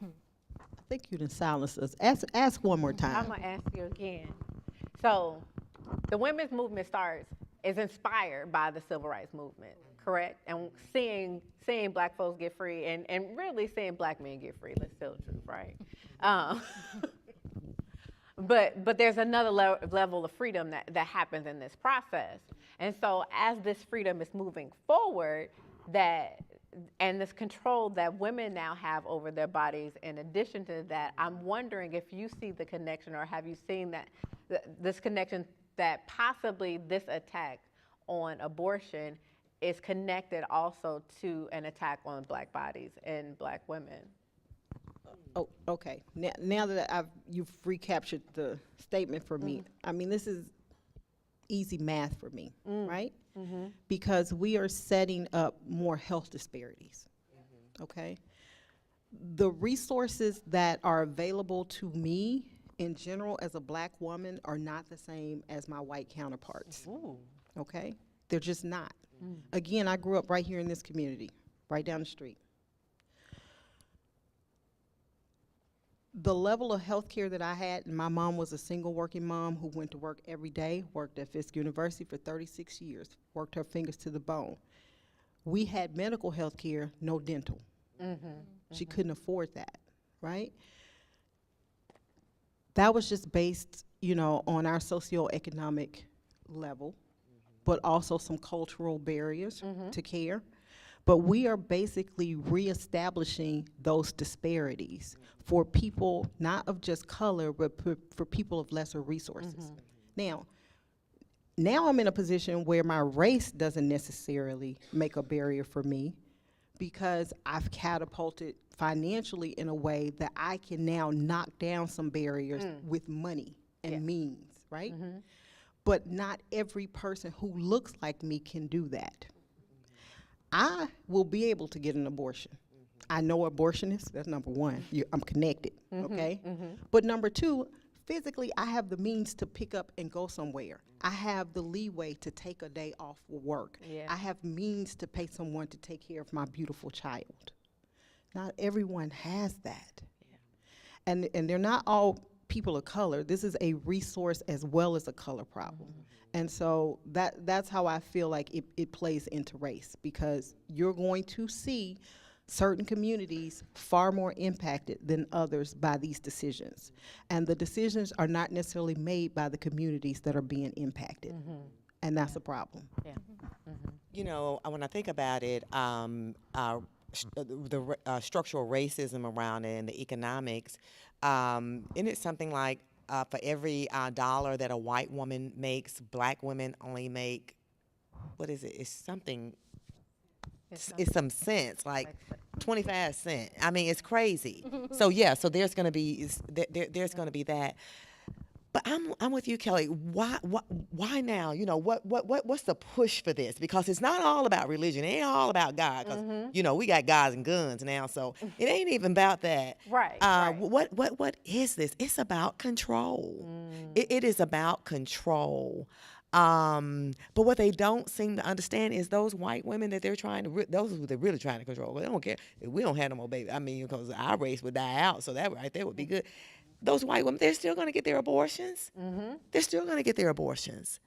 I think you done silenced us. Ask one more time. I'm gonna ask you again. So, the women's movement is inspired by the civil rights movement, correct? And seeing Black folks get free, and really seeing Black men get free. Let's tell the truth, right? But there's another level of freedom that happens in this process. And so as this freedom is moving forward, and this control that women now have over their bodies, in addition to that, I'm wondering if you see the connection, or have you seen that this connection, that possibly this attack on abortion is connected also to an attack on Black bodies and Black women? Oh, okay. Now that you've recaptured the statement for me, I mean, this is easy math for me, right? Because we are setting up more health disparities, okay? The resources that are available to me in general as a Black woman are not the same as my white counterparts, okay? They're just not. Again, I grew up right here in this community, right down the street. The level of health care that I had, and my mom was a single working mom who went to work every day, worked at Fisk University for 36 years, worked her fingers to the bone. We had medical health care, no dental. She couldn't afford that, right? That was just based, on our socioeconomic level, but also some cultural barriers to care. But we are basically reestablishing those disparities for people not of just color, but for people of lesser resources. Now I'm in a position where my race doesn't necessarily make a barrier for me, because I've catapulted financially in a way that I can now knock down some barriers with money and means, right? But not every person who looks like me can do that. I will be able to get an abortion. I know abortionists, that's number one. I'm connected, okay? But number two, physically, I have the means to pick up and go somewhere. I have the leeway to take a day off work. I have means to pay someone to take care of my beautiful child. Not everyone has that. And they're not all people of color. This is a resource as well as a color problem. And so that's how I feel like it plays into race, because you're going to see certain communities far more impacted than others by these decisions. And the decisions are not necessarily made by the communities that are being impacted. And that's a problem. When I think about it, the structural racism around it and the economics, isn't it something like for every dollar that a white woman makes, Black women only make, what is it? It's something, it's some cents, like 25 cents. I mean, it's crazy. So there's going to be there's going to be that. But I'm with you, Kelly. Why now? What's the push for this? Because it's not all about religion. It ain't all about God. Because we got gods and guns now, so it ain't even about that. Right. What is this? It's about control. It is about control. But what they don't seem to understand is those white women that they're trying to, those who they're really trying to control. They don't care if we don't have no more baby. I mean, because our race would die out, so that right there would be good. Those white women, they're still going to get their abortions. They're still going to get their abortions.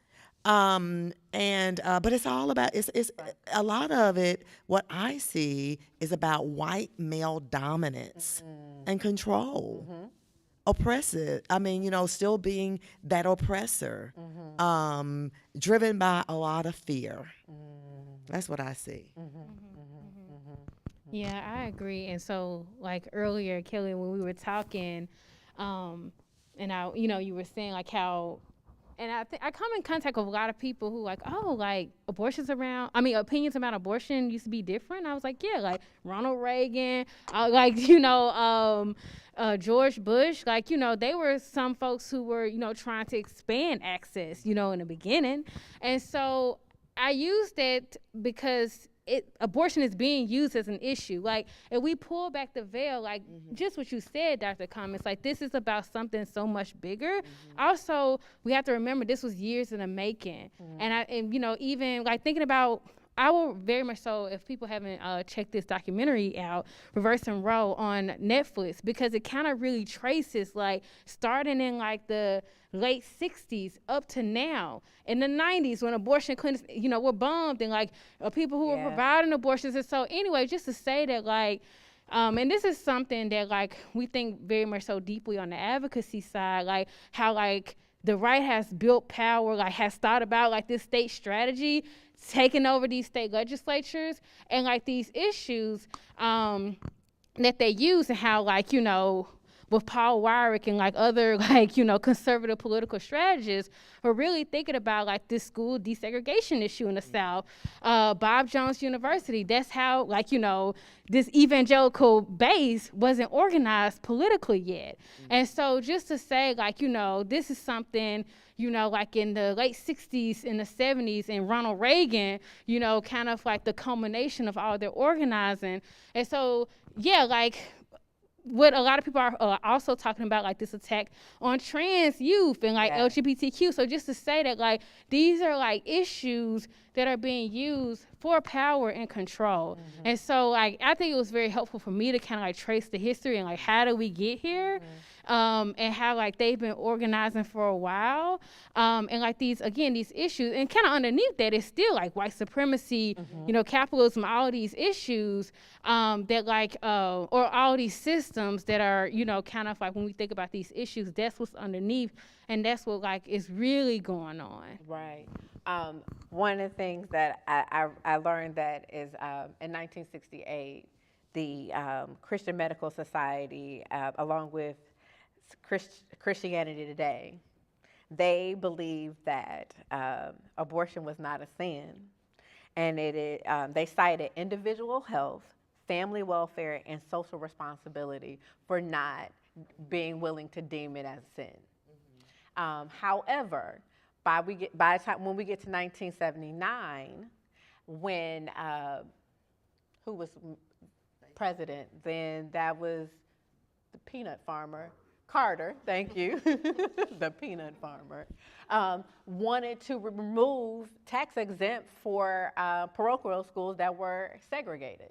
But it's all about, it's a lot of it, what I see is about white male dominance and control. Oppressive, still being that oppressor, driven by a lot of fear. That's what I see. Yeah, I agree. And so, like earlier, Kelly, when we were talking, and you were saying like how And I come in contact with a lot of people who like, oh, like opinions about abortion used to be different. I was like, yeah, like Ronald Reagan, George Bush, like, they were some folks who were, trying to expand access, in the beginning. And so I used it because abortion is being used as an issue. Like, if we pull back the veil, like just what you said, Dr. Cummings, like this is about something so much bigger. Also, we have to remember this was years in the making. And even like thinking about, I will very much so, if people haven't checked this documentary out, Reverse and Row on Netflix, because it kind of really traces like starting in like the late 60s up to now. In the 90s when abortion clinics, were bombed, and like people who were providing abortions. And so anyway, just to say that like, and this is something that like we think very much so deeply on the advocacy side, like how like the right has built power, like has thought about like this state strategy, taking over these state legislatures, and like these issues that they use, and how like, with Paul Weyrich and like other like, conservative political strategists, we're really thinking about like this school desegregation issue in the South. Bob Jones University, that's how like, this evangelical base wasn't organized politically yet. And so just to say like, this is something, like in the late 60s, in the 70s, and Ronald Reagan, kind of like the culmination of all their organizing. And so, yeah, like, what a lot of people are also talking about, like this attack on trans youth and like LGBTQ. So just to say that like these are like issues that are being used for power and control. And so like I think it was very helpful for me to kind of like trace the history and like how did we get here, and how like they've been organizing for a while, and like these issues, and kind of underneath that is still like white supremacy, capitalism, all these issues that like or all these systems that are kind of like when we think about these issues, that's what's underneath, and that's what like is really going on. Right. One of the things that I learned that is in 1968, the Christian Medical Society, along with Christianity Today, they believed that abortion was not a sin, and they cited individual health, family welfare, and social responsibility for not being willing to deem it as a sin. However, when we get to 1979, when who was president then? That was the peanut farmer. Carter, thank you, the peanut farmer, wanted to remove tax exempt for parochial schools that were segregated.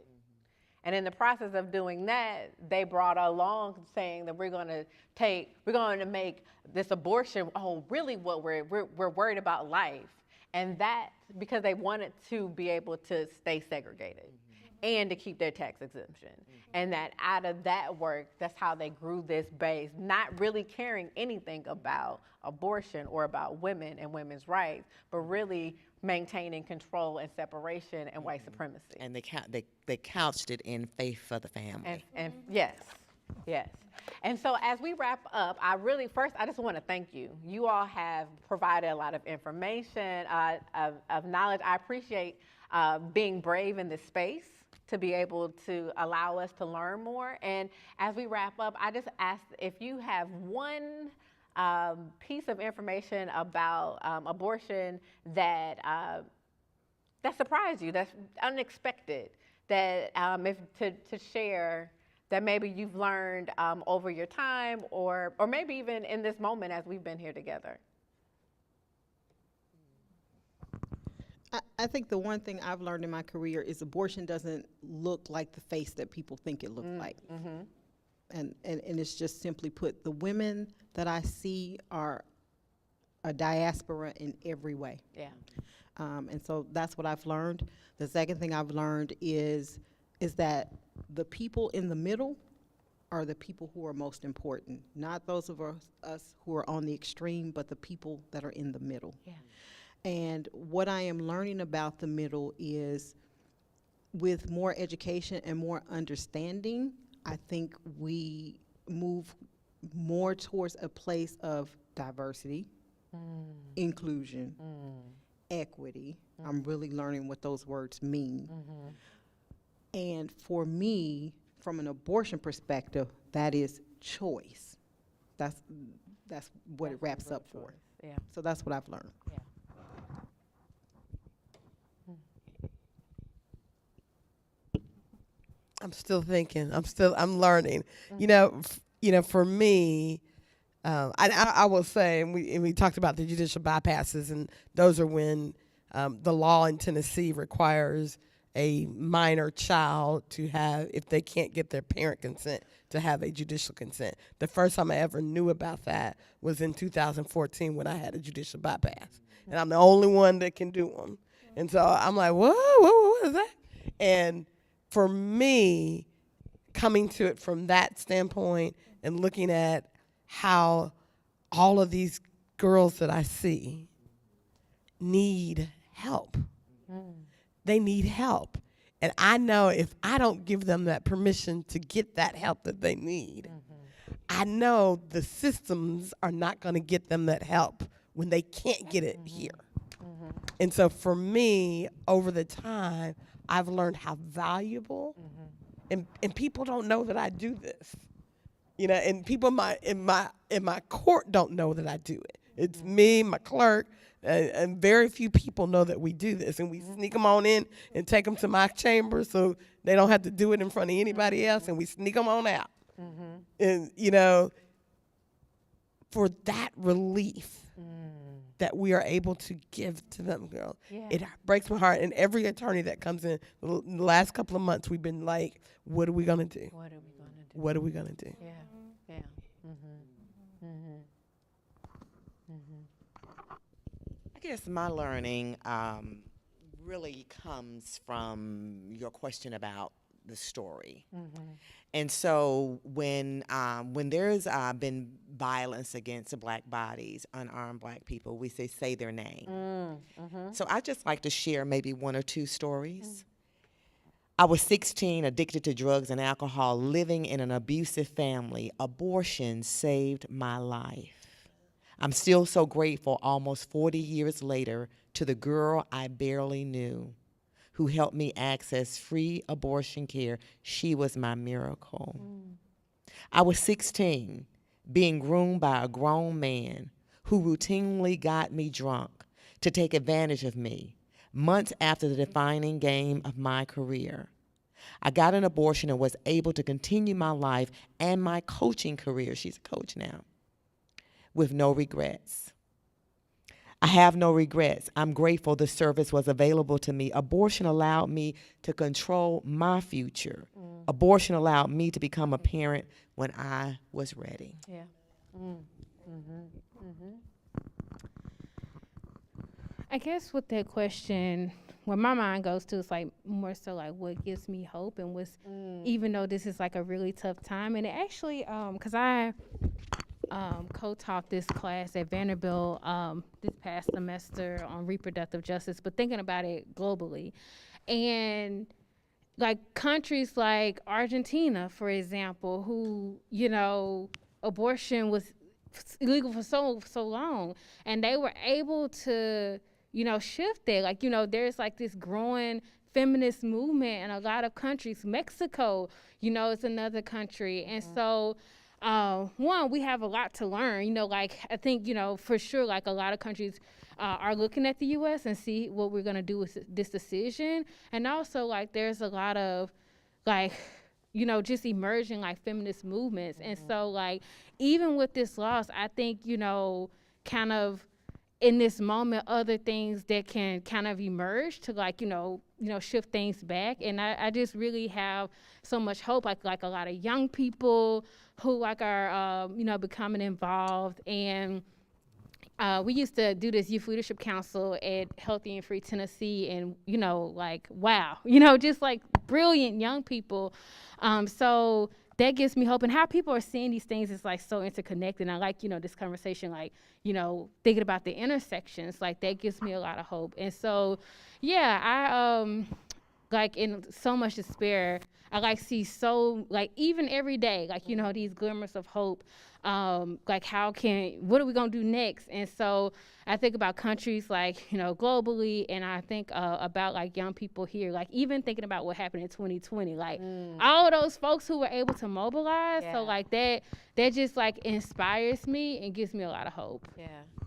And in the process of doing that, they brought along saying that we're going to make this abortion, really what we're worried about life. And that because they wanted to be able to stay segregated and to keep their tax exemption. And that out of that work, that's how they grew this base, not really caring anything about abortion or about women and women's rights, but really maintaining control and separation and white supremacy. And they couched it in faith for the family. And yes. And so as we wrap up, I just want to thank you. You all have provided a lot of information, of knowledge. I appreciate being brave in this space to be able to allow us to learn more. And as we wrap up, I just ask if you have one piece of information about abortion that surprised you, that's unexpected, that to share, that maybe you've learned over your time, or maybe even in this moment as we've been here together. I think the one thing I've learned in my career is abortion doesn't look like the face that people think it looks like. And it's just simply put, the women that I see are a diaspora in every way. Yeah. And so that's what I've learned. The second thing I've learned is that the people in the middle are the people who are most important, not those of us who are on the extreme, but the people that are in the middle. Yeah. And what I am learning about the middle is, with more education and more understanding, I think we move more towards a place of diversity, inclusion, equity. I'm really learning what those words mean. And for me, from an abortion perspective, that is choice. That's what it wraps up for. Yeah. So that's what I've learned. Yeah. I'm still thinking. I'm learning. For me, I will say, and we talked about the judicial bypasses, and those are when the law in Tennessee requires a minor child to have, if they can't get their parent consent, to have a judicial consent. The first time I ever knew about that was in 2014 when I had a judicial bypass, and I'm the only one that can do them. And so I'm like, whoa, what is that? And for me, coming to it from that standpoint and looking at how all of these girls that I see need help. They need help. And I know if I don't give them that permission to get that help that they need, I know the systems are not going to get them that help when they can't get it here. And so for me, over the time, I've learned how valuable, and people don't know that I do this, and people in my court don't know that I do it. It's me, my clerk, and very few people know that we do this, and we sneak them on in and take them to my chamber so they don't have to do it in front of anybody else, and we sneak them on out. And for that relief that we are able to give to them, girl, it breaks my heart. And every attorney that comes in, the last couple of months, we've been like, what are we gonna do? What are we gonna do? What are we gonna do? Yeah. Yeah. I guess my learning really comes from your question about the story. And so when there's been violence against Black bodies, unarmed Black people, we say their name. So I just like to share maybe one or two stories. I was 16, addicted to drugs and alcohol, living in an abusive family. Abortion saved my life. I'm still so grateful almost 40 years later to the girl I barely knew who helped me access free abortion care. She was my miracle. I was 16, being groomed by a grown man who routinely got me drunk to take advantage of me months after the defining game of my career. I got an abortion and was able to continue my life and my coaching career, she's a coach now, with no regrets. I have no regrets. I'm grateful the service was available to me. Abortion allowed me to control my future. Abortion allowed me to become a parent when I was ready. Yeah. I guess with that question, where my mind goes to is like more so like what gives me hope and what's, even though this is like a really tough time. And it actually, because I co-taught this class at Vanderbilt this past semester on reproductive justice, but thinking about it globally. And like countries like Argentina, for example, who, abortion was illegal for so long, and they were able to, shift it. Like, there's like this growing feminist movement in a lot of countries. Mexico, is another country. And so, one, we have a lot to learn. Like, I think, for sure, like a lot of countries are looking at the U.S. and see what we're going to do with this decision. And also, like, there's a lot of, like, just emerging, like, feminist movements. And so, like, even with this loss, I think, kind of in this moment, other things that can kind of emerge to, like, shift things back. And I just really have so much hope, like a lot of young people who, like, are, becoming involved. And we used to do this youth leadership council at Healthy and Free Tennessee, and, like, wow, just like brilliant young people. So that gives me hope, and how people are seeing these things is like so interconnected. And I like, this conversation, like, thinking about the intersections, like that gives me a lot of hope. And so, yeah, like in so much despair. I like see so like even every day, like you know these glimmers of hope. Like what are we gonna do next? And so I think about countries like you know globally, and I think about like young people here, like even thinking about what happened in 2020, like all those folks who were able to mobilize. So like that just like inspires me and gives me a lot of hope. Yeah,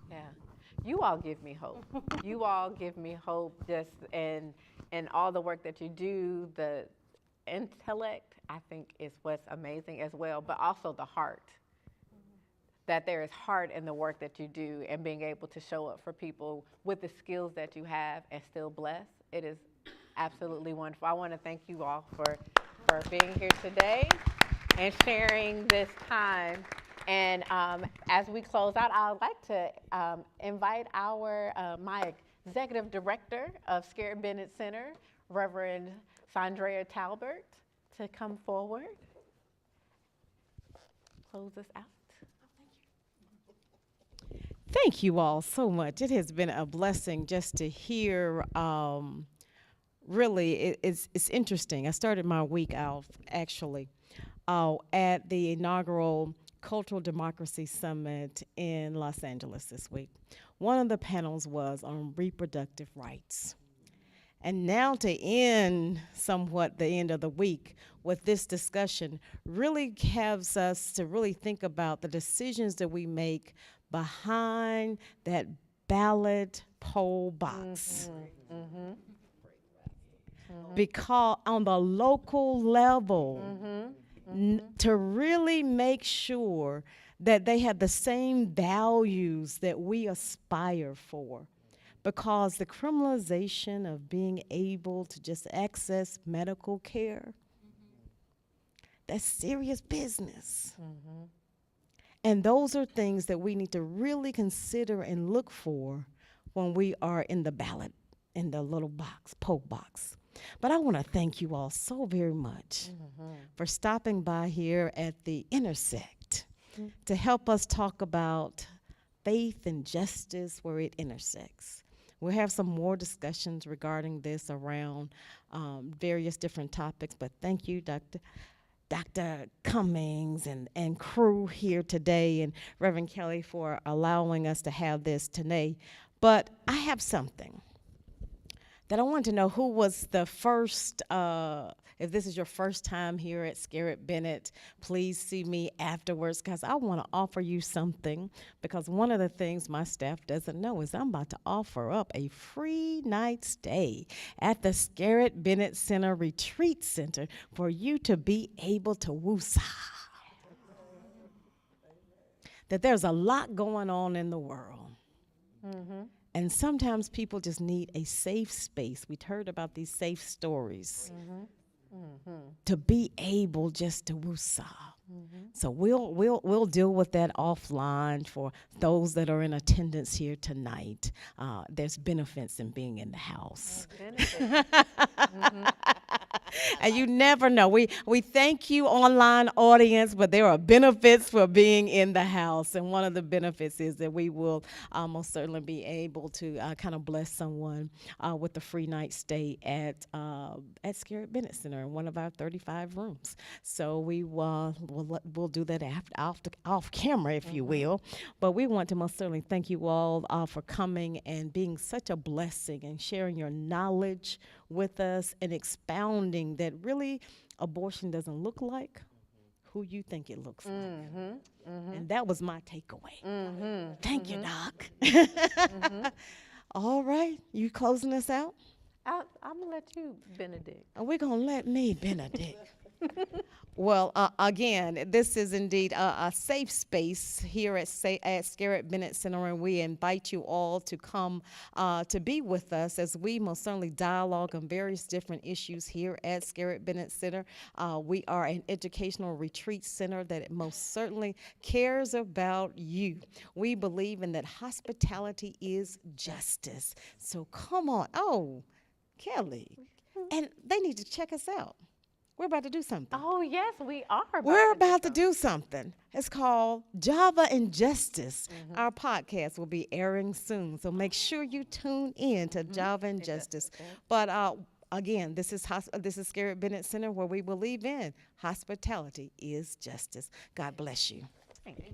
yeah. You all give me hope. You all give me hope just in all the work that you do. The intellect, I think, is what's amazing as well, but also the heart. That there is heart in the work that you do and being able to show up for people with the skills that you have and still bless. It is absolutely wonderful. I want to thank you all for being here today and sharing this time. And as we close out, I'd like to invite my executive director of Scarritt Bennett Center, Reverend Sandrea Talbert, to come forward. Close us out. Thank you all so much. It has been a blessing just to hear. Really, it's interesting. I started my week out actually at the inaugural Cultural Democracy Summit in Los Angeles this week. One of the panels was on reproductive rights. And now to end somewhat the end of the week with this discussion really has us to really think about the decisions that we make behind that ballot poll box. Because on the local level, to really make sure that they have the same values that we aspire for. Because the criminalization of being able to just access medical care, that's serious business. And those are things that we need to really consider and look for when we are in the ballot, in the little box, poll box. But I want to thank you all so very much for stopping by here at the Intersect to help us talk about faith and justice where it intersects. We'll have some more discussions regarding this around various different topics, but thank you, Dr. Cummings and crew here today, and Reverend Kelly for allowing us to have this today. But I have something that I want to know who was the first, if this is your first time here at Scarritt Bennett, please see me afterwards, because I want to offer you something, because one of the things my staff doesn't know is I'm about to offer up a free night stay at the Scarritt Bennett Center Retreat Center for you to be able to woosah. That there's a lot going on in the world. And sometimes people just need a safe space. We've heard about these safe stories. To be able just to woosah. So we'll deal with that offline for those that are in attendance here tonight. There's benefits in being in the house. And you never know. We thank you, online audience, but there are benefits for being in the house. And one of the benefits is that we will most certainly be able to kind of bless someone with a free night stay at Scarritt Bennett Center in one of our 35 rooms. So we'll do that off camera, if you will. But we want to most certainly thank you all for coming and being such a blessing and sharing your knowledge with us and expounding that really abortion doesn't look like who you think it looks like. And that was my takeaway. Thank you, Doc. All right, you closing us out? I'm going to let you, Benedict. Are we going to let me, Benedict? Well, again, this is indeed a safe space here at Scarritt Bennett Center, and we invite you all to come to be with us as we most certainly dialogue on various different issues here at Scarritt Bennett Center. We are an educational retreat center that most certainly cares about you. We believe in that hospitality is justice. So come on. Oh, Kelly. And they need to check us out. We're about to do something. Oh, yes, we are. We're about to do something. It's called Java and Justice. Our podcast will be airing soon, so make sure you tune in to Java and Justice. But again, this is Scarritt Bennett Center, where we believe in hospitality is justice. God bless you. Thank you.